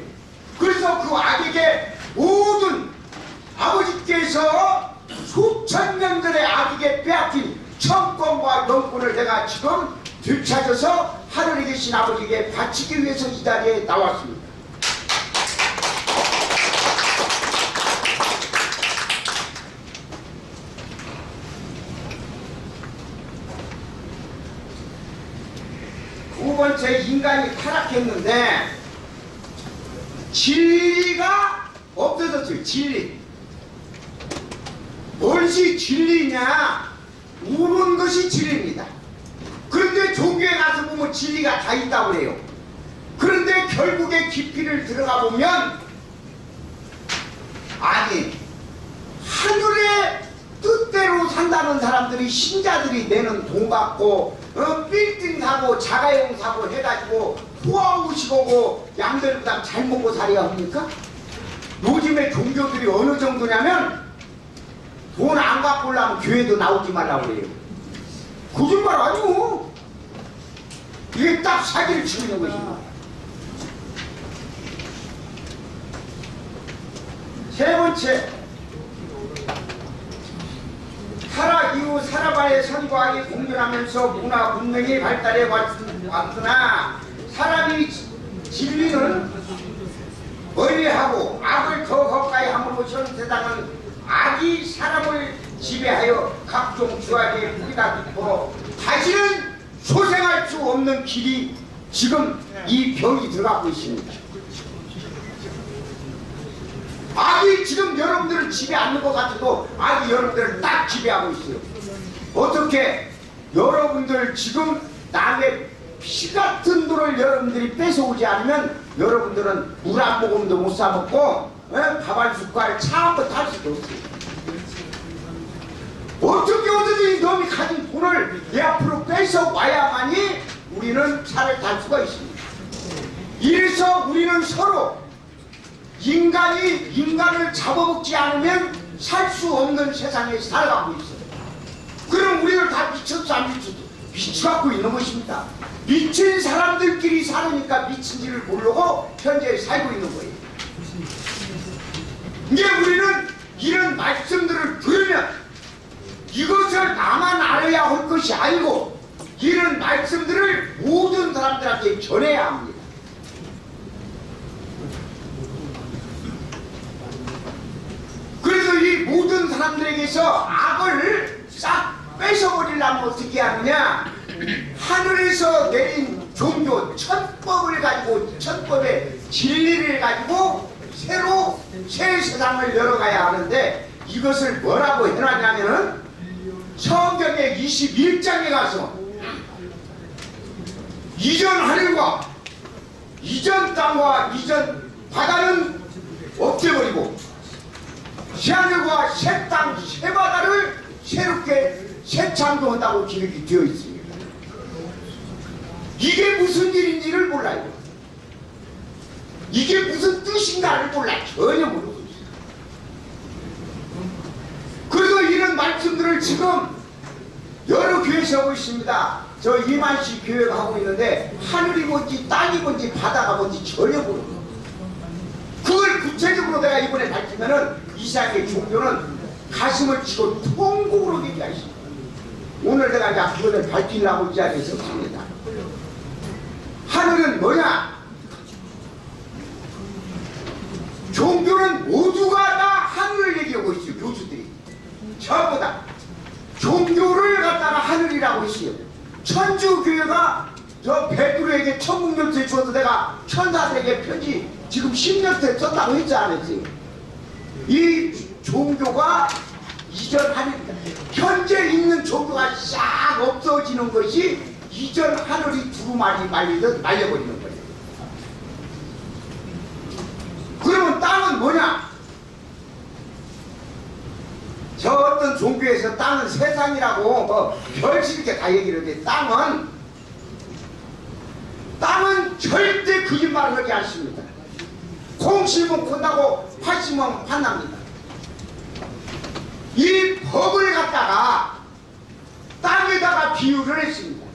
그래서 그 악에게 모든 아버지께서 수천 년들의 악에게 빼앗긴 청권과 영권을 내가 지금 되찾아서 하늘에 계신 아버지에게 바치기 위해서 이 자리에 나왔습니다. 두 번째, 인간이 타락했는데 진리가 없어졌어요. 진리. 무엇이 진리냐? 우는 것이 진리입니다. 그런데 종교에 가서 보면 진리가 다 있다고 그래요. 그런데 결국에 깊이를 들어가 보면 아니, 하늘의 뜻대로 산다는 사람들이 신자들이 내는 돈 갖고 빌딩 사고 자가용 사고 해가지고 후아우식 오고 양들보다 잘 먹고 살아야 합니까? 요즘에 종교들이 어느 정도냐면 돈 안 갖고 오려면 교회도 나오지 말라고 그래요. 거짓말 아니오. 이게 딱 사기를 치고 있는 것입니다. 세 번째, 타락 이후 사람과의 선과학이 공존하면서 문화 문명이 발달해 왔으나 사람이 진리는 멀리하고 악을 더 가까이 함으로 현 세상은 악이 사람을 지배하여 각종 죄악에 뿌리가 깊어 다시는 소생할 수 없는 길이 지금 이 병이 들어가고 있습니다. 악이 지금 여러분들을 지배하는 것 같아도 악이 여러분들을 딱 지배하고 있어요. 어떻게? 여러분들 지금 남의 피 같은 돈을 여러분들이 뺏어오지 않으면 여러분들은 물 한 모금도 못 사먹고 밥 한 숟갈 차 한 번 탈 수도 없어요. 어떻게 어떻게 놈이 가진 돈을 내 앞으로 뺏어와야만이 우리는 차를 탈 수가 있습니다. 이래서 우리는 서로 인간이 인간을 잡아먹지 않으면 살 수 없는 세상에 살아가고 있어요. 그럼 우리를 다 미쳤어 안 미쳤어? 미쳐갖고 있는 것입니다. 미친 사람들끼리 살으니까 미친지를 모르고 현재 살고 있는 거예요. 이제 우리는 이런 말씀들을 들으면 이것을 나만 알아야 할 것이 아니고 이런 말씀들을 모든 사람들한테 전해야 합니다. 그래서 이 모든 사람들에게서 악을 싹 뺏어버리려면 어떻게 하느냐? 하늘에서 내린 종교 천법을 가지고 천법의 진리를 가지고 새로 새 세상을 열어가야 하는데 이것을 뭐라고 해놨냐면은 성경의 21장에 가서 이전 하늘과 이전 땅과 이전 바다는 없애버리고 새하늘과 새 땅, 새 바다를 새롭게 새 창조한다고 기록이 되어 있습니다. 이게 무슨 일인지를 몰라요. 이게 무슨 뜻인가를 몰라요. 전혀 모르고 있어요. 그래서 이런 말씀들을 지금 여러 교회에서 하고 있습니다. 저 이만시 교회가 하고 있는데 하늘이 뭔지 땅이 뭔지 바다가 뭔지 전혀 모르고 그걸 구체적으로 내가 이번에 밝히면은 이 세상의 종교는 가슴을 치고 통곡으로 얘기하십니다. 오늘 내가 이제 그것을 밝히려고 이 자리에 섰습니다. 하늘은 뭐냐? 종교는 모두가 다 하늘을 얘기하고 있어요. 교수들이 전부 다 종교를 갖다가 하늘이라고 했어요. 천주교회가 저 베드로에게 천국 열쇠 주어서 내가 천사들에게 편지 지금 10년째 썼다고 했지 않았어요? 이 종교가 이전 하늘이다. 현재 있는 종교가 싹 없어지는 것이 이전 하늘이 두루마리 말리듯 말려버리는 거예요. 그러면 땅은 뭐냐? 저 어떤 종교에서 땅은 세상이라고 별식 있게 다 얘기를 하는데 땅은 절대 거짓말을 하지 않습니다. 콩 심으면 콘다고 팥 심으면 판납니다. 이 법을 갖다가 땅에다가 비유를 했습니다.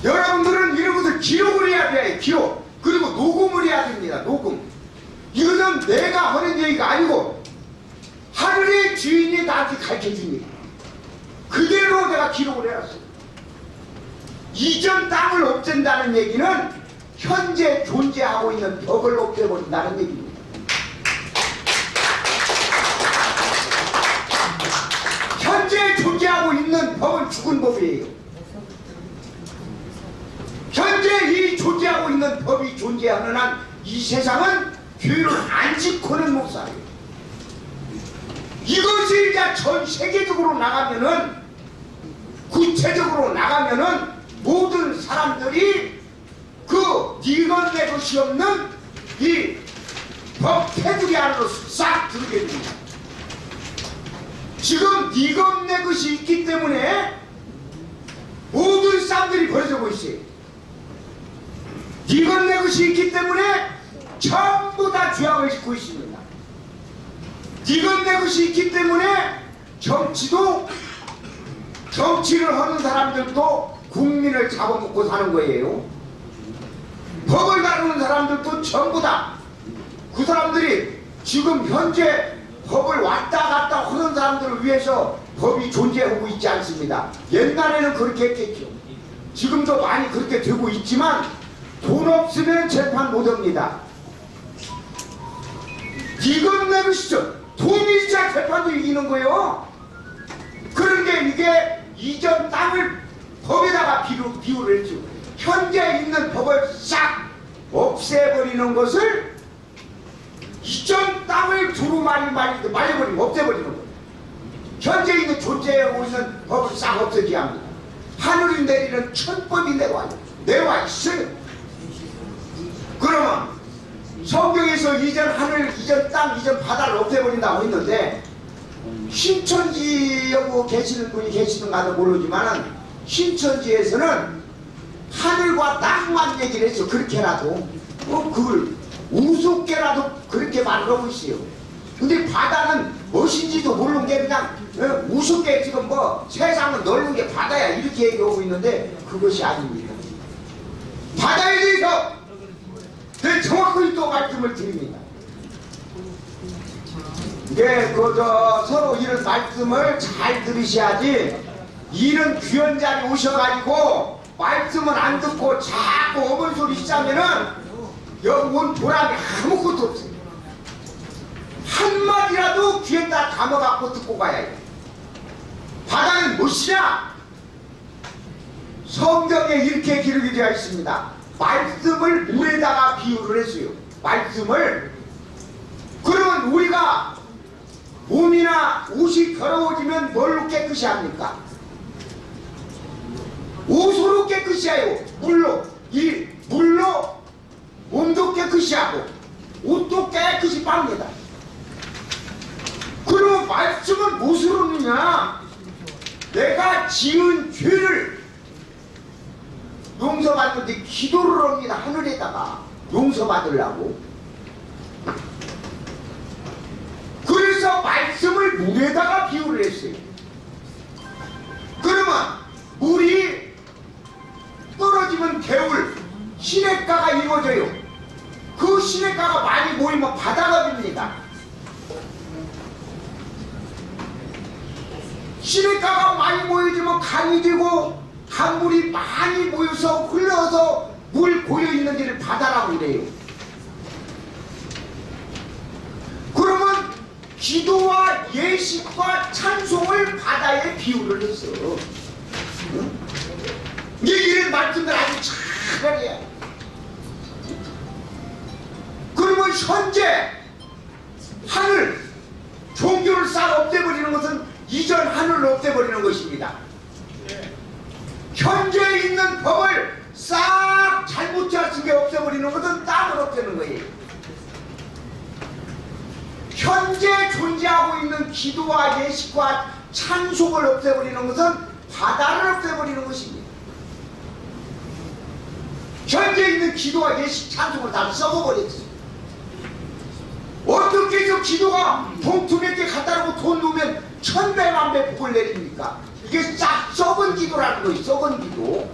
여러분들은 이런 것을 기록을 해야 돼요. 기록. 그리고 녹음을 해야 됩니다. 녹음. 이것은 내가 하는 얘기가 아니고 하늘의 주인이 나한테 가르쳐줍니다. 그대로 내가 기록을 해놨어요. 이전 땅을 없앤다는 얘기는 현재 존재하고 있는 벽을 없애버린다는 얘기입니다. 현재 존재하고 있는 법은 죽은 법이에요. 현재 이 존재하고 있는 법이 존재하는 한 이 세상은 교회를 안 지고는 못 살아요. 이것이 이제 전 세계적으로 나가면은, 구체적으로 나가면은 모든 사람들이 그 니건 내 것이 없는 이 법 테두리 안으로 싹 들게 됩니다. 지금 니건 내 것이 있기 때문에 모든 사람들이 벌어지고 있어요. 니건 내 것이 있기 때문에 전부 다 죄악을 짓고 있습니다. 니건 내 것이 있기 때문에 정치를 하는 사람들도 국민을 잡아먹고 사는 거예요. 법을 다루는 사람들도 전부 다 그 사람들이 지금 현재 법을 왔다 갔다 하는 사람들을 위해서 법이 존재하고 있지 않습니다. 옛날에는 그렇게 했겠죠. 지금도 많이 그렇게 되고 있지만 돈 없으면 재판 못합니다. 이건 내 것이죠. 돈이 있어야 재판도 이기는 거예요. 그런데 이게 이전 땅을 법에다가 비유를 했죠. 현재 있는 법을 싹 없애버리는 것을 이전 땅을 두루마리 말려버리고 없애버리는 거예요. 현재 있는 존재하고 있는 법을 싹 없애지 합니다. 하늘이 내리는 천법이 내와 있어요. 그러면 성경에서 이전 하늘, 이전 땅, 이전 바다를 없애버린다고 했는데 신천지하고 계시는 분이 계시는가도 모르지만 신천지에서는 하늘과 땅만 얘기를 했어. 그렇게라도 그걸 우습게라도 그렇게 말을 하고 있어요. 근데 바다는 무엇인지도 모르는 게 그냥 우습게 지금 뭐 세상은 넓은 게 바다야 이렇게 얘기하고 있는데 그것이 아닙니다. 바다에 대해서 정확히 또 말씀을 드립니다. 네, 서로 이런 말씀을 잘 들으셔야지. 이런 귀한 자리 오셔가지고 말씀을 안 듣고 자꾸 어머니 소리 시작하면은 여기 온 보람이 아무것도 없어요. 한마디라도 귀에다 담아갖고 듣고 가야 해요. 바다는 무엇이냐? 성경에 이렇게 기록이 되어 있습니다. 말씀을 물에다가 비유를 했어요. 말씀을. 그러면 우리가 몸이나 옷이 더러워지면 뭘로 깨끗이 합니까? 옷으로 깨끗이 해요. 물로 몸도 깨끗이 하고 옷도 깨끗이 빱니다. 그러면 말씀은 무엇으로 하느냐? 내가 지은 죄를 용서받는데 기도를 합니다. 하늘에다가 용서받으려고. 그래서 말씀을 물에다가 비유를 했어요. 그러면 물이 떨어지면 개울, 시냇가가 이루어져요. 그 시냇가가 많이 모이면 바다가 됩니다. 시냇가가 많이 모여지면 강이 되고 강물이 많이 모여서 흘러서 물 고여있는 데를 바다라고 그래요. 그러면 기도와 예식과 찬송을 바다에 비유를 했어. 응? 이런 말씀들 아주 잘해. 그러면 현재 하늘, 종교를 싹 없애버리는 것은 이전 하늘을 없애버리는 것입니다. 현재 있는 법을 싹 잘못하신 게 없애버리는 것은 땅을 없애는 거예요. 현재 존재하고 있는 기도와 예식과 찬송을 없애버리는 것은 바다를 없애버리는 것입니다. 현재 있는 기도와 예식, 찬송을 다 썩어버렸어요. 어떻게 해서 기도가 봉투 몇 개 갖다 놓고 돈 놓으면 천배만배 복을 내립니까? 이게 싹 썩은 기도라는 거예요. 썩은 기도.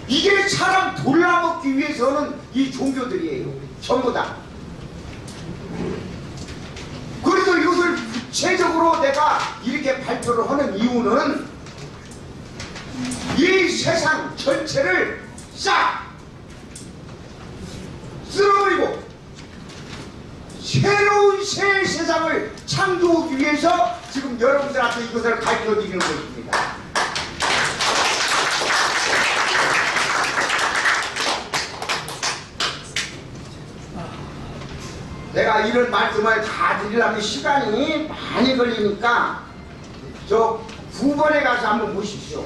이게 사람 돌아먹기 위해서는 이 종교들이에요. 전부 다. 그래서 이것을 구체적으로 내가 이렇게 발표를 하는 이유는 이 세상 전체를 싹 쓸어버리고 새로운 새 세상을 창조하기 위해서 지금 여러분들한테 이것을 가르쳐드리는 것입니다. 내가 이런 말씀을 다 드리려면 시간이 많이 걸리니까 저 9번에 가서 한번 보십시오.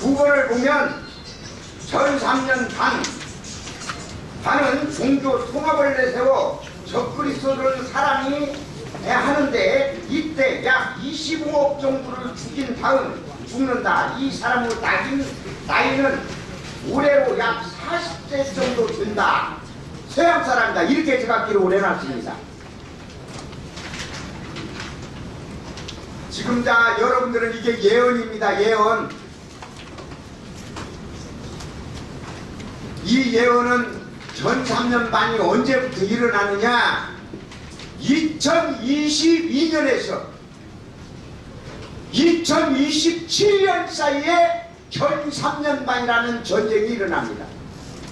9번을 보면 전 3년 반은 종교 통합을 내세워 적그리스도를 사람이 하는데 이때 약 25억 정도를 죽인 다음 죽는다. 이 사람의 나이는 올해로 약 40세 정도 된다. 서양 사람이다. 이렇게 제가 기록을 해놨습니다. 지금 자 여러분들은 이게 예언입니다. 예언. 이 예언은 전 3년 반이 언제부터 일어나느냐? 2022년에서 2027년 사이에 전 3년 반이라는 전쟁이 일어납니다.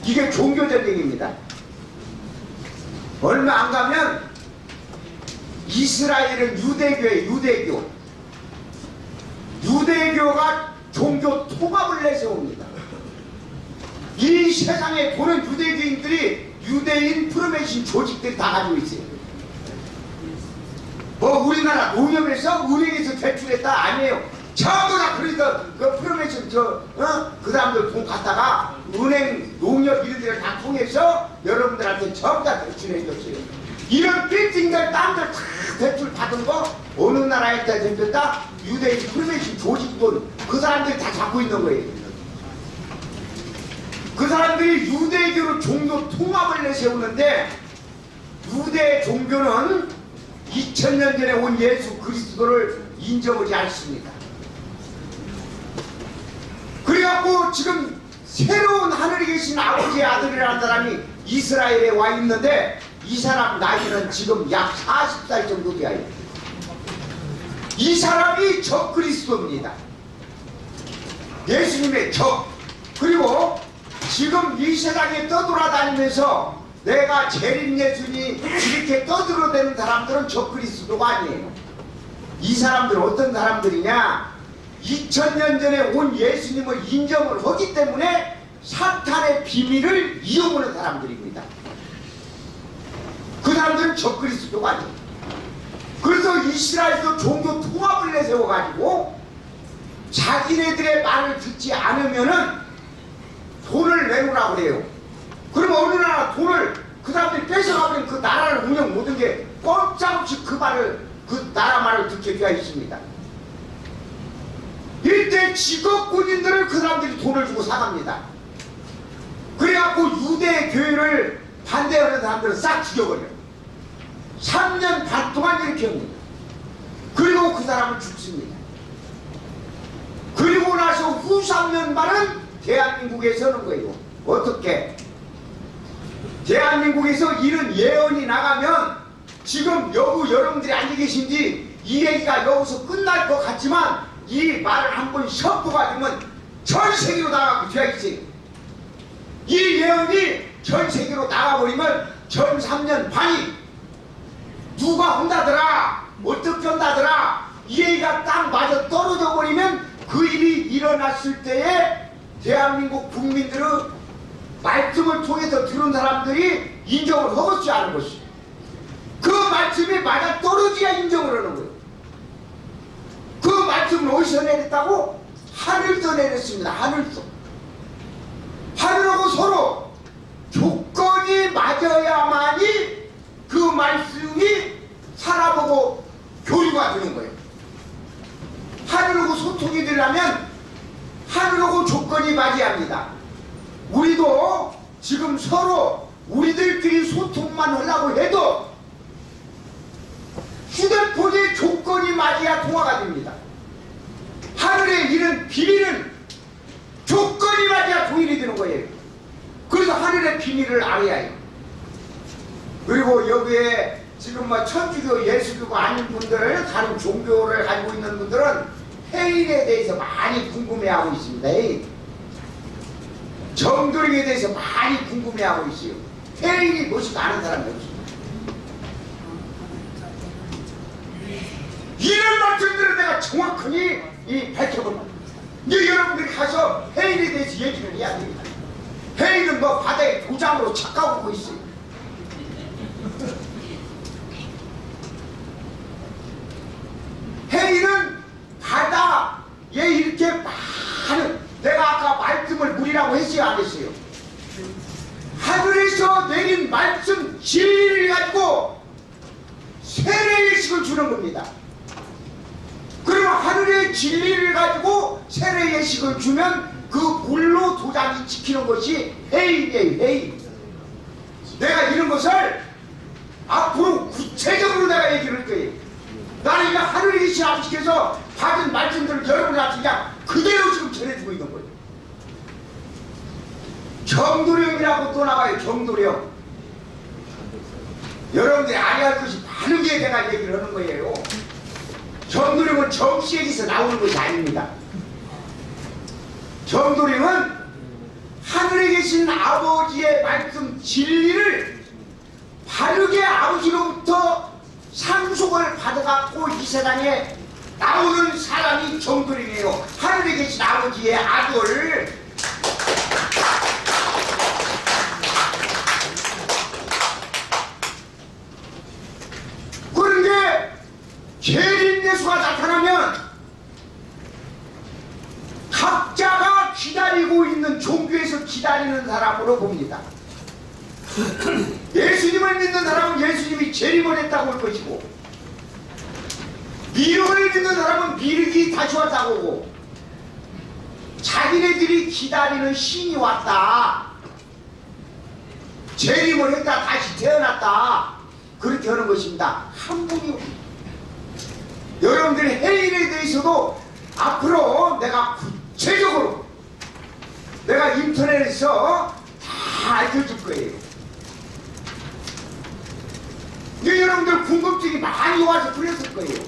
이게 종교전쟁입니다. 얼마 안 가면 이스라엘은 유대교예요. 유대교가 종교 통합을 내세웁니다. 이 세상에 보는 유대교인들이 유대인 프로메신 조직들이 다 가지고 있어요. 뭐 우리나라 농협에서 은행에서 대출했다 아니에요. 전부 다 그래서 그 프로메신 그 사람들 돈 갖다가 은행 농협 이런 데를 다 통해서 여러분들한테 전부 다 대출해 줬어요. 이런 빌딩들 땅들 다 대출 받은 거 어느 나라에 다 잡혔다 유대인 프로메신 조직 돈 그 사람들이 다 잡고 있는 거예요. 그 사람들이 유대교로 종교 통합을 내세우는데 유대 종교는 2000년 전에 온 예수 그리스도를 인정하지 않습니다. 그래갖고 지금 새로운 하늘에 계신 아버지의 아들이라는 사람이 이스라엘에 와 있는데 이 사람 나이는 지금 약 40살 정도 돼요. 이 사람이 적 그리스도입니다. 예수님의 적. 그리고 지금 이 세상에 떠돌아다니면서 내가 재림 예수니 이렇게 떠들어대는 사람들은 적 그리스도가 아니에요. 이 사람들은 어떤 사람들이냐? 2000년 전에 온 예수님을 인정을 하기 때문에 사탄의 비밀을 이용하는 사람들입니다. 그 사람들은 적 그리스도가 아니에요. 그래서 이스라엘도 종교 통합을 내세워가지고 자기네들의 말을 듣지 않으면은 돈을 내놓으라고 그래요. 그러면 어느 나라 돈을 그 사람들이 뺏어가면 그 나라를 운영 모든 게 꼼짝없이 그 나라 말을 듣게 되어 있습니다. 이때 직업 군인들을 그 사람들이 돈을 주고 사갑니다. 그래갖고 유대 교회를 반대하는 사람들을 싹 죽여버려요. 3년 반 동안 이렇게 합니다. 그리고 그 사람은 죽습니다. 그리고 나서 후 3년 반은 대한민국에 서는 거예요. 어떻게? 대한민국에서 이런 예언이 나가면 지금 여러분들이 앉아 계신지 이 얘기가 여기서 끝날 것 같지만 이 말을 한번 셔프가 되면 전 세계로 나가고 돼야지. 이 예언이 전 세계로 나가버리면 전 3년 반이 누가 한다더라 어떻게 한다더라 이 얘기가 딱 맞아 떨어져 버리면 그 일이 일어났을 때에 대한민국 국민들의 말씀을 통해서 들은 사람들이 인정을 하겠지 않은 것이 그 말씀이 맞아 떨어져야 인정을 하는 거예요. 그 말씀을 어디서 내렸다고? 하늘서 내렸습니다. 하늘서. 하늘하고 서로 조건이 맞아야만이 그 말씀이 살아보고 교류가 되는 거예요. 하늘하고 소통이 되려면 하늘하고 조건이 맞아야 합니다. 우리도 지금 서로 우리들끼리 소통만 하려고 해도 휴대폰의 조건이 맞아야 통화가 됩니다. 하늘에 이런 비밀은 조건이 맞아야 통일이 되는 거예요. 그래서 하늘의 비밀을 알아야 해요. 그리고 여기에 지금 뭐 천주교, 예수교가 아닌 분들, 다른 종교를 가지고 있는 분들은 해일에 대해서 많이 궁금해하고 있습니다. 해일. 정도령에 대해서 많이 궁금해하고 있어요. 해일이 무엇인가 아는 사람이 없습니다. 이런 말씀들을 내가 정확하게 밝혀본다. 이제 여러분들이 가서 해일에 대해서 얘기를 해야 됩니다. 해일은 뭐 바다에 도장으로 착각하고 있어요. 해일은 바다에 이렇게 많은 내가 아까 말씀을 물이라고 했어요 안 했어요? 하늘에서 내린 말씀 진리를 가지고 세례의 식을 주는 겁니다. 그러면 하늘의 진리를 가지고 세례의 식을 주면 그 물로 도장이 지키는 것이 해일이에요. 해일. 내가 이런 것을 앞으로 구체적으로 내가 얘기를 할 거예요. 나는 이거 하늘에 계신 아버지께서 받은 말씀들을 여러분한테 그냥 그대로 지금 전해주고 있는 거예요. 정도령이라고 또 나와요. 정도령. 여러분들이 알아야 할 것이 많은 게 내가 얘기를 하는 거예요. 정도령은 정씨에게서 나오는 것이 아닙니다. 정도령은 하늘에 계신 아버지의 말씀 진리를 바르게 아버지로부터 상속을 받아갖고 이 세상에 나오는 사람이 정도령이에요. 하늘에 계신 아버지의 아들. 그런데 재림 예수가 나타나면 각자가 기다리고 있는 종교에서 기다리는 사람으로 봅니다. 예수님을 믿는 사람은 예수님이 재림을 했다고 할 것이고 미륵을 믿는 사람은 미륵이 다시 왔다고 하고 자기네들이 기다리는 신이 왔다 재림을 했다 다시 태어났다 그렇게 하는 것입니다. 한 분이 여러분들의 해일에 대해서도 앞으로 내가 구체적으로 내가 인터넷에서 다 알려줄 거예요. 이제 여러분들 궁금증이 많이 와서 그랬을 거예요.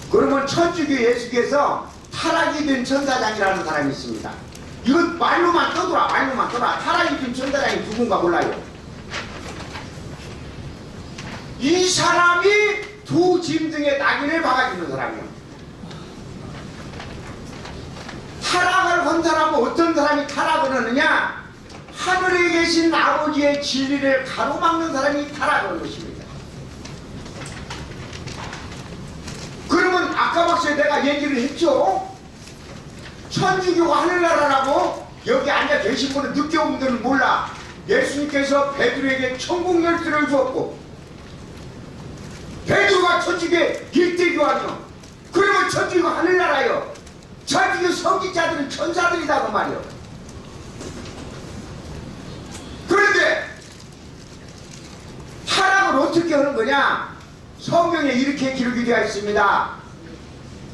그러면 천주교 예수께서 타락이 된 천사장이라는 사람이 있습니다. 이건 말로만 떠돌아 말로만 떠돌아. 타락이 된 천사장이 누군가 몰라요. 이 사람이 두 짐승의 낙인을 박아주는 사람이에요. 타락을 한 사람은 어떤 사람이 타락을 하느냐? 하늘에 계신 아버지의 진리를 가로막는 사람이 타락하는 것입니다. 그러면 아까 박스에 내가 얘기를 했죠. 천주교가 하늘나라라고 여기 앉아 계신 분은 늦게 온 분들은 몰라. 예수님께서 베드로에게 천국 열쇠를 주었고 베드로가 천주교의 일대교환이요. 그러면 천주교가 하늘나라요. 천주교 성직자들은 천사들이다 그 말이요. 그런데 타락을 어떻게 하는 거냐? 성경에 이렇게 기록이 되어 있습니다.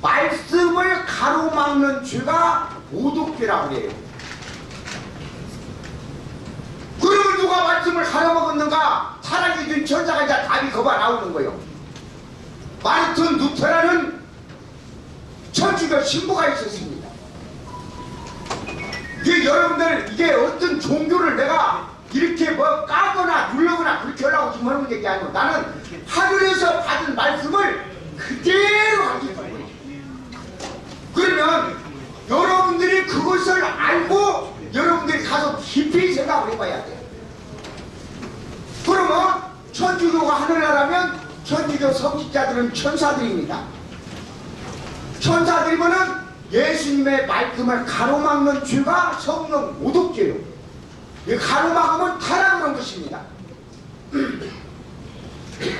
말씀을 가로막는 죄가 모독죄라고 그래요. 그러면 누가 말씀을 가로막았는가? 타락이 된 천사가 이제 답이 거봐 나오는 거예요. 마르틴 루터라는 천주교 신부가 있었습니다. 이게 여러분들 이게 어떤 종교를 내가 이렇게 뭐 까거나 누르거나 그렇게 하려고 지금 하는 게 아니고 나는 하늘에서 받은 말씀을 그대로 가르쳐 거예요. 그러면 여러분들이 그것을 알고 여러분들이 가서 깊이 생각을 해봐야 돼요. 그러면 천주교가 하늘나라면 천주교 성직자들은 천사들입니다. 천사들이면은 예수님의 말씀을 가로막는 죄가 성령 모독죄요. 이 가로막으면 타락하는 것입니다.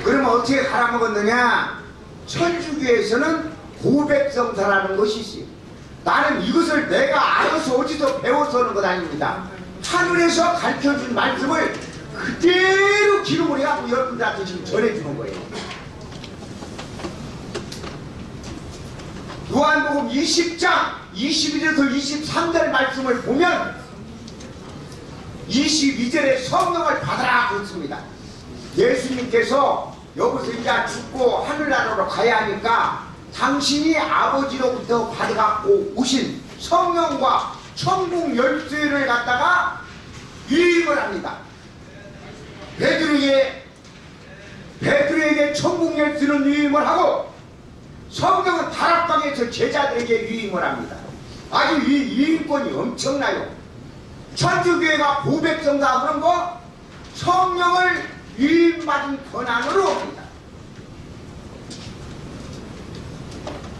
그러면 어떻게 가로막았느냐? 천주교에서는 고백성사라는 것이 있어요. 나는 이것을 내가 알아서 어디서 배워서 하는 것 아닙니다. 하늘에서 가르쳐준 말씀을 그대로 기록을 해갖고 여러분들한테 지금 전해주는 거예요. 요한복음 20장 21에서 23절 말씀을 보면 22절에 성령을 받아라 그렇습니다. 예수님께서 여기서 이제 죽고 하늘나라로 가야 하니까 당신이 아버지로부터 받아갖고 오신 성령과 천국 열쇠를 갖다가 위임을 합니다. 베드로에게 천국 열쇠는 위임을 하고 성령은 다락방에서 제자들에게 위임을 합니다. 아주 위임권이 엄청나요. 천주교회가 고백성사 하는 거 성령을 위임받은 권한으로 합니다.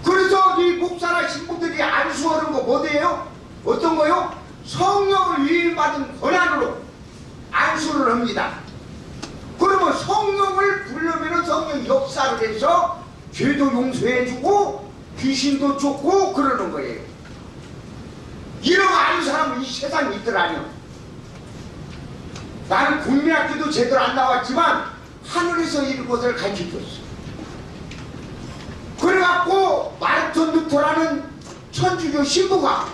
그래서 이 목사나 신부들이 안수하는 거 뭐예요? 어떤 거요? 성령을 위임받은 권한으로 안수를 합니다. 그러면 성령을 부르면 성령 역사를 해서 죄도 용서해주고 귀신도 쫓고 그러는 거예요. 이런 거 아는 사람은 이 세상에 있더라뇨. 나는 국민학교도 제대로 안 나왔지만 하늘에서 이런 것을 가르쳐줬어. 그래갖고 마르틴 루터라는 천주교 신부가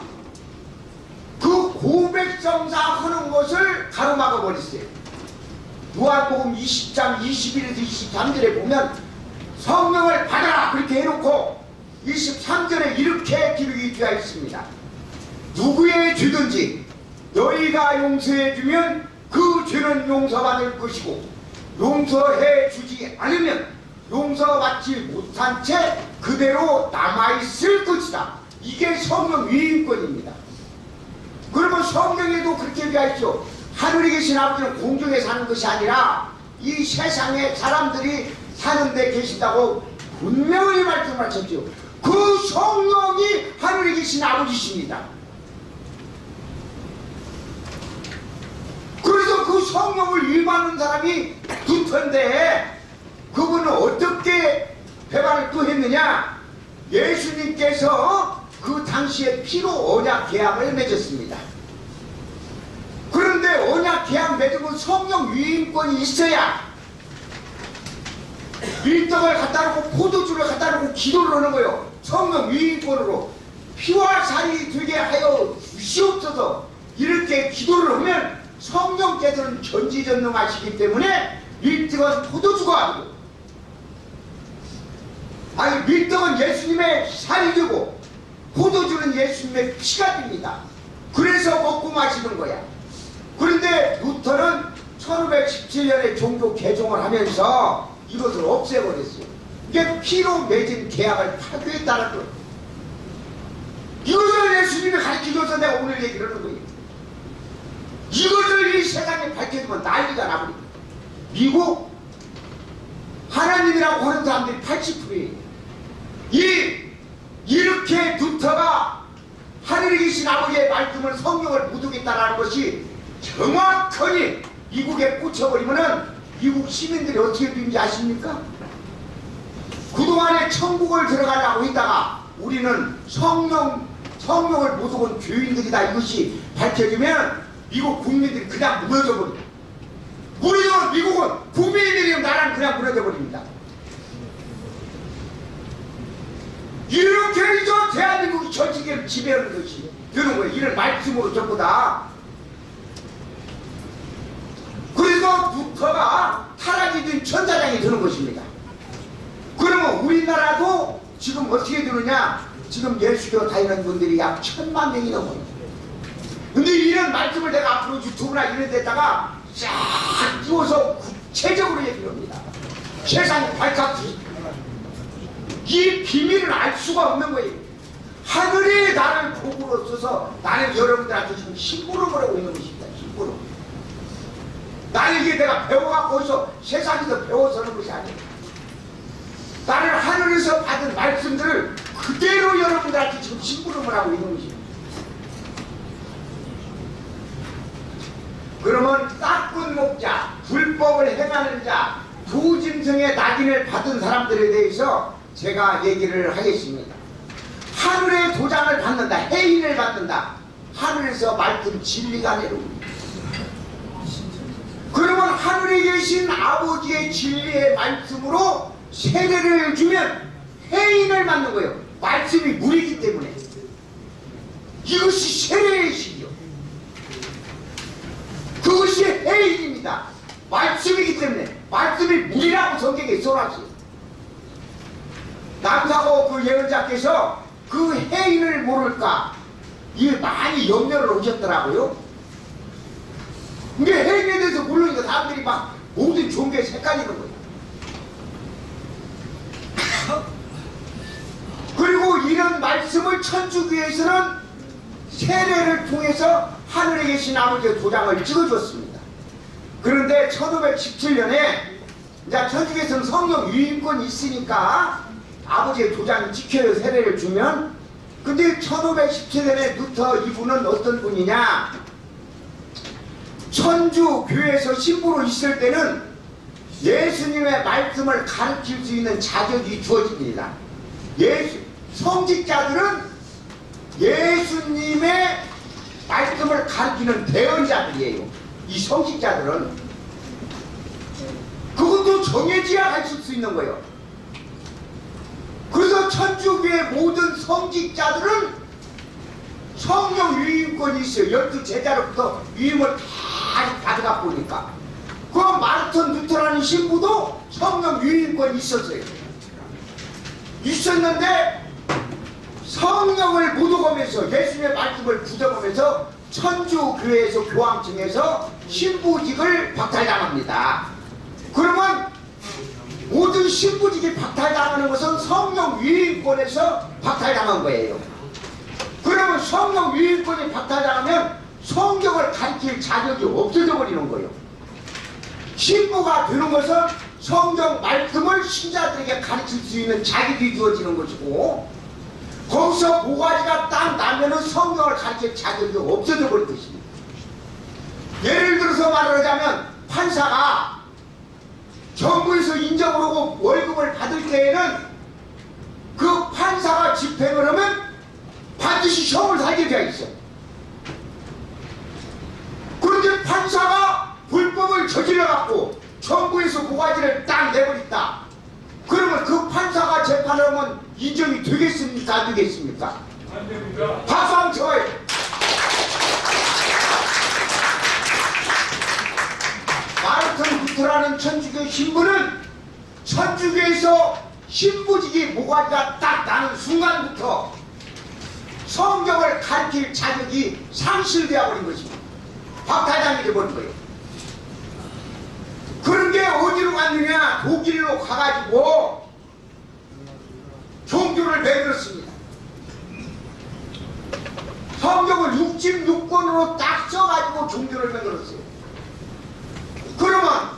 그 고백성사 하는 것을 가로막아 버렸어요. 요한복음 20장 21에서 23절에 보면 성령을 받아라 그렇게 해놓고 23절에 이렇게 기록이 되어 있습니다. 누구의 죄든지 너희가 용서해주면 그 죄는 용서받을 것이고 용서해 주지 않으면 용서받지 못한 채 그대로 남아있을 것이다. 이게 성령 위임권입니다. 그러면 성경에도 그렇게 되어 있죠. 하늘에 계신 아버지는 공중에 사는 것이 아니라 이 세상에 사람들이 사는 데 계신다고 분명히 말씀하셨죠. 그 성령이 하늘에 계신 아버지십니다. 그래서 그 성령을 위임하는 사람이 루터인데 그분은 어떻게 배반을 또 했느냐? 예수님께서 그 당시에 피로 언약 계약을 맺었습니다. 그런데 언약 계약 맺으면 성령 위임권이 있어야 밀떡을 갖다 놓고 포도주를 갖다 놓고 기도를 하는 거예요. 성령 위임권으로 피와 살이 되게 하여 주시옵소서 이렇게 기도를 하면 성령께서는 전지전능하시기 때문에 밀떡은 포도주가 아니고 아니 밀떡은 예수님의 살이 되고 포도주는 예수님의 피가 됩니다. 그래서 먹고 마시는 거야. 그런데 루터는 1517년에 종교 개종을 하면서 이것을 없애버렸어요. 이게 피로 맺은 계약을 파괴했다는 거예요. 이것을 예수님이 가르쳐줘서 내가 오늘 얘기를 하는 거예요. 이것을 이 세상에 밝혀주면 난리가 나버립니다. 미국 하나님이라고 하는 사람들이 80%예요. 이렇게 루터가 하늘에 계신 아버지의 말씀을 성령을 묻어겠다라는 것이 정확하니 미국에 꽂혀버리면은 미국 시민들이 어떻게 되는지 아십니까? 그동안에 천국을 들어가려고 했다가 우리는 성령을 모독한 교인들이다 이것이 밝혀지면 미국 국민들이 그냥 무너져 버립니다. 우리는 미국은 국민들이 나라는 그냥 무너져 버립니다. 이렇게 해서 대한민국 전체를 지배하는 것이 되는 거예요. 이런 말씀으로 전부 다. 그래서 루터가 타락이 된 천사장이 되는 것입니다. 그러면 우리나라 우리나라도 지금 어떻게 되느냐? 지금 예수교 다니는 분들이 약 1000만 명이 넘어요. 근데 이런 말씀을 내가 앞으로 유튜브나 이런 데다가 쫙 띄워서 구체적으로 얘기를 합니다. 세상의 발칵지. 이 비밀을 알 수가 없는 거예요. 하늘이 나를 복으로 써서 나는 여러분들한테 지금 심부름을 하고 있는 것입니다. 심부름. 나는 이게 내가 배워갖고 어디서 세상에서 배워서는 것이 아니에요. 나는 하늘에서 받은 말씀들을 그대로 여러분들한테 지금 심부름을 하고 있는 것입니다. 그러면 나쁜 목자, 불법을 행하는 자, 부짐승의 낙인을 받은 사람들에 대해서 제가 얘기를 하겠습니다. 하늘의 도장을 받는다, 해인을 받는다. 하늘에서 말씀 진리가 내려옵니다. 그러면 하늘에 계신 아버지의 진리의 말씀으로 세례를 주면 해인을 받는 거예요. 말씀이 물이기 때문에. 이것이 세례의 시기요. 그것이 해인입니다. 말씀이기 때문에. 말씀이 물이라고 성경에 써놨어요. 남사고 그 예언자께서 그 해인을 모를까 이게 많이 염려를 오셨더라고요. 근데 해인에 대해서 모르니까 사람들이 막 모든 종교에 색깔리는 거예요. 그리고 이런 말씀을 천주교에서는 세례를 통해서 하늘에 계신 아버지의 도장을 찍어주었습니다. 그런데 1517년에 이제 천주교에서는 성령 유임권이 있으니까 아버지의 도장이 찍혀요. 세례를 주면. 근데 1517년에 루터 이분은 어떤 분이냐? 천주교에서 신부로 있을 때는 예수님의 말씀을 가르칠 수 있는 자격이 주어집니다. 성직자들은 예수님의 말씀을 가르치는 대언자들이에요. 이 성직자들은 그것도 정해져야 가르칠 수 있는 거예요. 그래서 천주교의 모든 성직자들은 성령 유임권이 있어요. 12제자로부터 유임을 다 받아가 보니까. 그 마르틴 루터라는 신부도 성령 유임권이 있었어요. 있었는데 성령을 묻어가면서 예수님의 말씀을 부정하면서 천주교회에서 교황청에서 신부직을 박탈당합니다. 그러면 모든 신부직이 박탈당하는 것은 성령 유임권에서 박탈당한 거예요. 그러면 성령 유임권이 박탈당하면 성경을 가르칠 자격이 없어져 버리는 거예요. 신부가 되는 것은 성경 말씀을 신자들에게 가르칠 수 있는 자격이 주어지는 것이고, 거기서 모가지가 딱 나면은 성경을 가르칠 자격이 없어져 버릴 것입니다. 예를 들어서 말하자면 판사가 정부에서 인정을 하고 월급을 받을 때에는 그 판사가 집행을 하면 반드시 형을 살게 되어 있어. 그런데 판사가 불법을 저질러 갖고 정부에서 모가지를 딱 내버렸다. 그러면 그 판사가 재판을 하면 인정이 되겠습니까? 안 되겠습니까? 안 됩니다. 박수 한번 쳐요. 마르틴 루터라는 천주교 신부는 천주교에서 신부직이 모가지가 딱 나는 순간부터 성경을 가르칠 자격이 상실되어 버린 것입니다. 박탈당이 되어버린 거예요. 그런 게 어디로 갔느냐? 독일로 가가지고 종교를 만들었습니다. 성경을 66권으로 딱 써가지고 종교를 만들었어요. 그러면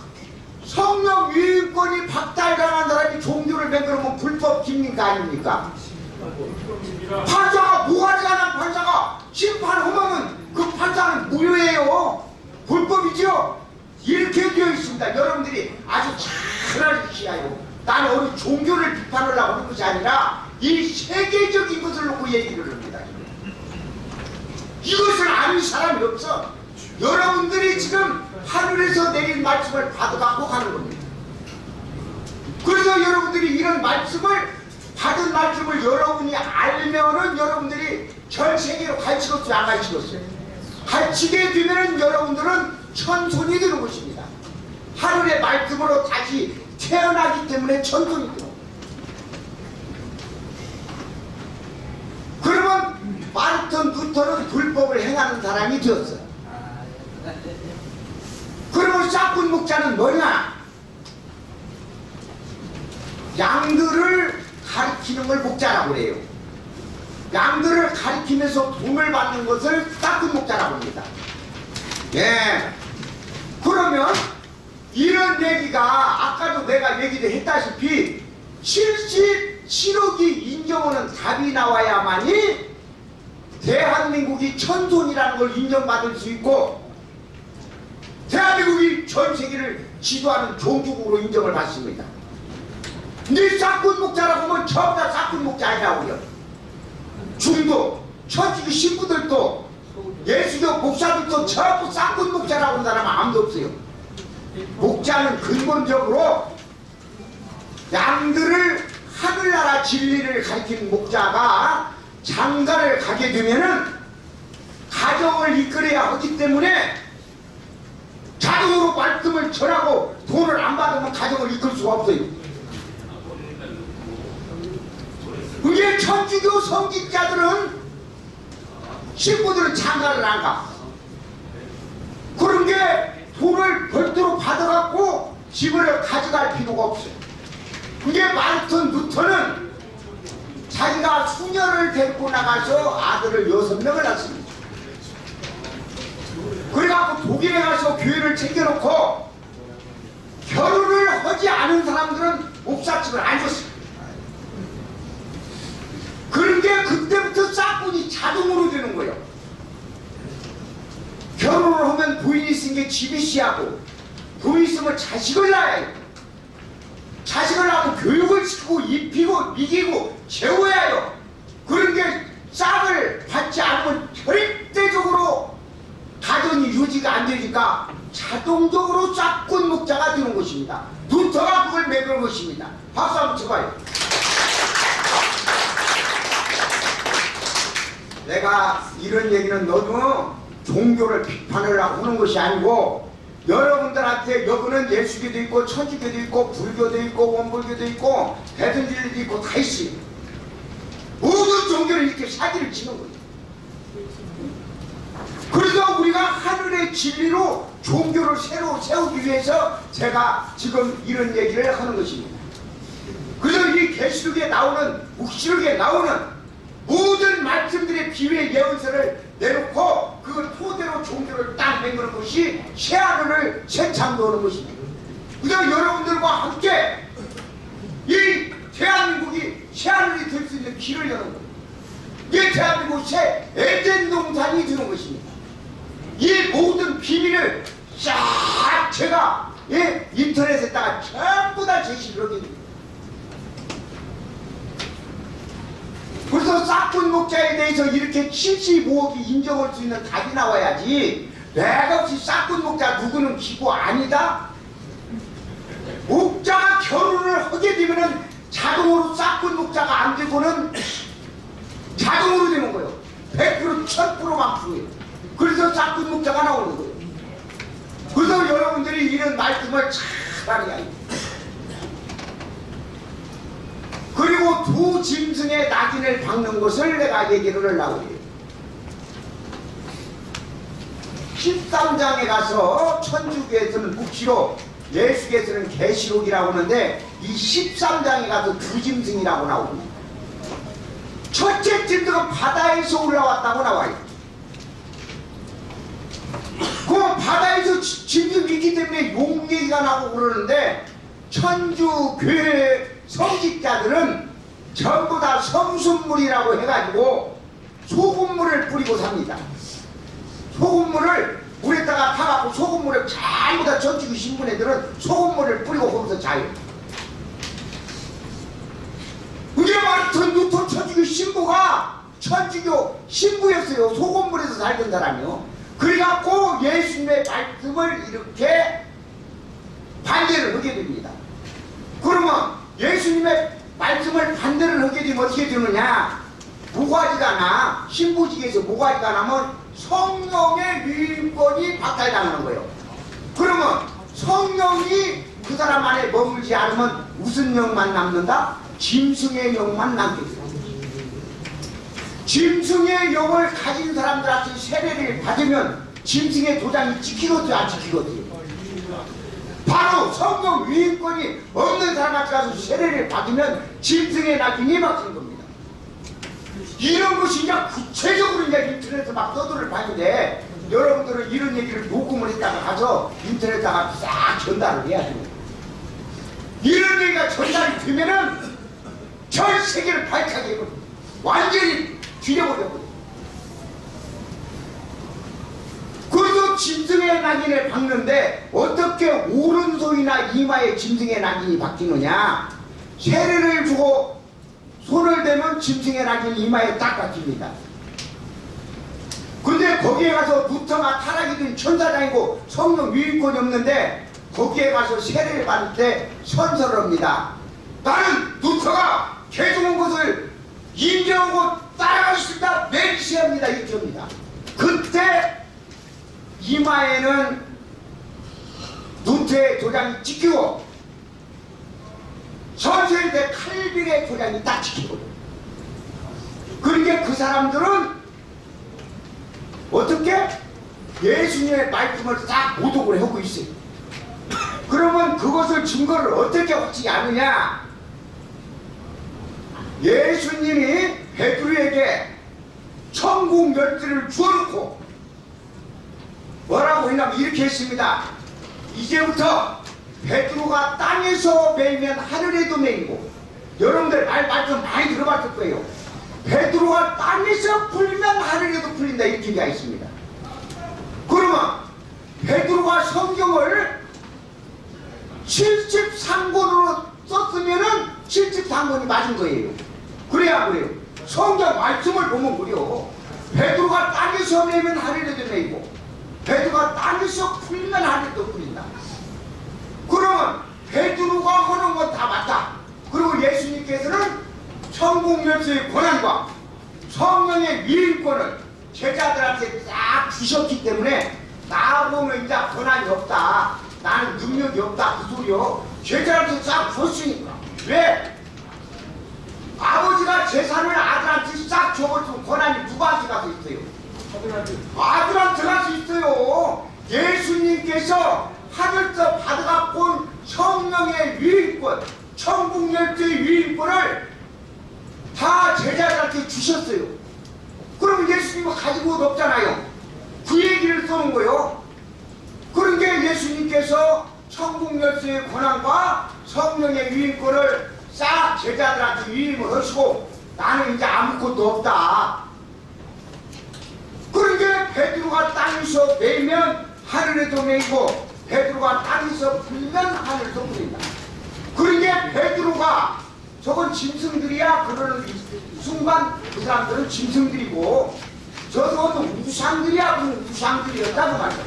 성령 유임권이 박탈당한 사람이 종교를 만들면 불법 김입니까? 아닙니까? 판사가 모가지가 난 판사가 심판하면 그 판사는 무효예요. 불법이죠. 이렇게 되어 있습니다. 여러분들이 아주 잘 알으시야요. 나는 어느 종교를 비판하려고 하는 것이 아니라 이 세계적인 것을 놓고 얘기를 합니다. 이것을 아는 사람이 없어. 여러분들이 지금 하늘에서 내린 말씀을 받아갖고 가는 겁니다. 그래서 여러분들이 이런 말씀을 받은 말씀을 여러분이 알면은 여러분들이 전 세계로 가르치겠어요? 안 가르치겠어요? 가르치게 되면은 여러분들은 천손이 되는 것입니다. 하늘의 말씀으로 다시 태어나기 때문에 천손이 되는 마르틴 루터는 불법을 행하는 사람이 되었어요. 그러면 싹군 목자는 뭐냐? 양들을 가리키는 걸 목자라고 해요. 양들을 가리키면서 돈을 받는 것을 싹군 목자라고 합니다. 예. 그러면 이런 얘기가 아까도 내가 얘기도 했다시피 77억이 인정하는 답이 나와야만이 대한민국이 천손이라는 걸 인정받을 수 있고 대한민국이 전 세계를 지도하는 종주국으로 인정을 받습니다. 근데 싹군 목자라고 하면 전부 다 싹군 목자 아니라고요. 중도, 천주교 신부들도 예수교 목사들도 전부 싹군 목자라고 하는 사람은 아무도 없어요. 목자는 근본적으로 양들을 하늘나라 진리를 가리키는 목자가 장가를 가게 되면은 가정을 이끌어야 하기 때문에 자동으로 말씀을 전하고 돈을 안 받으면 가정을 이끌 수가 없어요. 그게 천주교 성직자들은 신부들은 장가를 안 가. 그런 게 돈을 별도로 받아갖고 집을 가져갈 필요가 없어요. 그게 마르틴 루터는 자기가 수녀를 데리고 나가서 아들을 6명을 낳습니다. 그래갖고 독일에 가서 교회를 챙겨놓고 결혼을 하지 않은 사람들은 목사집을 안 줬어요. 그런 게 그때부터 싹군이 자동으로 되는 거예요. 결혼을 하면 부인 있으면 게 집이 씨하고 부인 있으면 자식을 낳아야 해요. 자식을 낳고 교육을 시키고 입히고 미기고 재워야 해요. 그런 게 싹을 받지 않으면 절대적으로 가정이 유지가 안 되니까 자동적으로 싹군 목자가 되는 것입니다. 루터가 그걸 매겨놓은 것입니다. 박수 한번 쳐봐요. 내가 이런 얘기는 너도 종교를 비판을 하는 것이 아니고 여러분들한테 여기는 예수교도 있고 천주교도 있고 불교도 있고 원불교도 있고 대전진리도 있고 다 있어요. 모든 종교를 이렇게 사기를 치는 거예요. 그래서 우리가 하늘의 진리로 종교를 새로 세우기 위해서 제가 지금 이런 얘기를 하는 것입니다. 그래서 이 계시록에 나오는 묵시록에 나오는 모든 말씀들의 비유의 예언서를 내놓고 그걸 토대로 종교를 딱 만드는 것이 새하늘을 새 창조하는 것입니다. 그래서 여러분들과 함께 이 대한민국이 새하늘이 될 수 있는 길을 여는 거예요. 이 대한민국 새 에덴 동산이 되는 것입니다. 이 모든 비밀을 싹 제가 인터넷에다가 전부 다 제시를 하게 됩니다. 그래서 싹군 목자에 대해서 이렇게 75억이 인정할 수 있는 답이 나와야지 내가 없이 싹군 목자 누구는 기고 아니다? 목자가 결혼을 하게 되면은 자동으로 싹군 목자가 안 되고는 자동으로 되는 거예요. 100% 1000%만 프로예요. 그래서 싹군 목자가 나오는 거예요. 그래서 여러분들이 이런 말씀을 잘 알아야 해요. 그리고 두 짐승의 낙인을 박는 것을 내가 얘기를 하려고 해요. 13장에 가서 천주교에서는 묵시록, 예수교에서는 계시록이라고 하는데 이 13장에 가서 두 짐승이라고 나옵니다. 첫째 짐승은 바다에서 올라왔다고 나와요. 그 바다에서 짐승이 있기 때문에 용 얘기가 나고 그러는데 천주교회 성직자들은 전부 다 성순물이라고 해가지고 소금물을 뿌리고 삽니다. 소금물을 물에다가 타갖고 소금물을 전부 다 천주교 신분애들은 소금물을 뿌리고 거기서 자요. 그게 마르틴 루터 천주교 신부가 천주교 신부였어요. 소금물에서 살던 사람이요. 그래갖고 예수님의 말씀을 이렇게 반대를 하게 됩니다. 그러면 예수님의 말씀을 반대를 하게 되면 어떻게 되느냐? 모가지가 나, 신부직에서 모가지가 나면 성령의 위임권이 박탈당하는 거예요. 그러면 성령이 그 사람 안에 머물지 않으면 무슨 영만 남는다? 짐승의 영만 남게 돼요. 짐승의 영을 가진 사람들한테 세례를 받으면 짐승의 도장이 찍히거든요, 안 찍히거든요. 바로 성령 위임권이 없는 사람한테 가서 세례를 받으면 짐승의 낙인이 박힌 겁니다. 이런 것이 이제 구체적으로 이제 인터넷에 막 떠들을 봤는데, 여러분들은 이런 얘기를 녹음을 했다가 가서 인터넷에다가 싹 전달을 해야 됩니다. 이런 얘기가 전달이 되면은 전 세계를 발칵하게 해버립니다. 완전히 뒤져버려버립니다. 그래서 짐승의 낙인을 박는데 어떻게 오른손이나 이마에 짐승의 낙인이 박히느냐? 세례를 주고 손을 대면 짐승의 낙인이 이마에 딱 박힙니다. 근데 거기에 가서 루터가 타락이든 천사장이고 성령 위임권이 없는데 거기에 가서 세례를 받을 때 선서를 합니다. 나는 루터가 개종한 것을 인정하고 따라가겠습니다. 맹세합니다. 이렇게 합니다. 그때 이마에는 루터의 도장이 찍히고 선서일 때 칼빈의 도장이 딱 찍히고, 그러니까 그 사람들은 어떻게 예수님의 말씀을 딱 모독을 하고 있어요. 그러면 그것을 증거를 어떻게 확실히 아느냐? 예수님이 베드로에게 천국 열쇠를 주어놓고 뭐라고 했냐면 이렇게 했습니다. 이제부터 베드로가 땅에서 매이면 하늘에도 매이고, 여러분들 말씀 많이 들어봤을 거예요. 베드로가 땅에서 풀리면 하늘에도 풀린다, 이렇게 얘기가 있습니다. 그러면 베드로가 성경을 73권으로 썼으면은 73권이 맞은 거예요. 그래야 그래요. 성경 말씀을 보면 그래요. 베드로가 땅에서 매면 하늘에도 매이고, 베드로가 땅에서 풀리면 하늘에도 풀린다. 그러면 베드로가 하는 건 다 맞다. 그리고 예수님께서는 천국 열쇠의 권한과 성령의 위임권을 제자들한테 딱 주셨기 때문에 나보면 이제 권한이 없다, 나는 능력이 없다, 그 소리요. 제자한테 싹 줬으니까. 왜? 아버지가 재산을 아들한테 싹 줘버리면 권한이 누구한테 가서 있어요? 아들한테 가서 있어요. 예수님께서 하늘서 받아갖고 온 성령의 위임권, 천국 열쇠의 위임권을 다 제자들한테 주셨어요. 그럼 예수님은 가지고 없잖아요. 그 얘기를 써놓은 거예요. 그런 게 예수님께서 천국 열쇠의 권한과 성령의 위임권을 싹 제자들한테 위임을 하시고, 나는 이제 아무것도 없다. 그런 게 베드로가 땅에서 매면 하늘에도 매이고, 베드로가 땅에서 풀면 하늘에도 풀린다. 그런 게 베드로가 저건 짐승들이야 그러는 순간 그 사람들은 짐승들이고, 저건 우상들이야 그러는 우상들이었다고 말이야.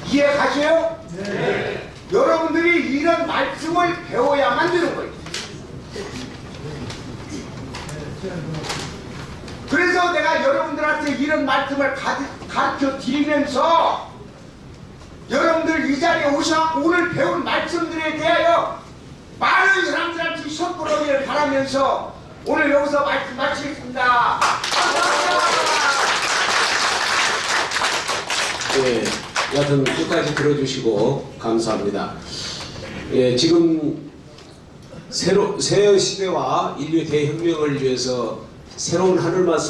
이해가세요? 네. 여러분들이 이런 말씀을 배워야만 되는 거예요. 그래서 내가 여러분들한테 이런 말씀을 가르쳐 드리면서 여러분들 이 자리에 오셔서 오늘 배운 말씀들에 대하여 많은 사람들한테 선포하기를 바라면서 오늘 여기서 말씀 마치겠습니다. 예, 여하튼 끝까지 들어주시고 감사합니다. 예, 지금 새 시대와 인류의 대혁명을 위해서 새로운 하늘 말씀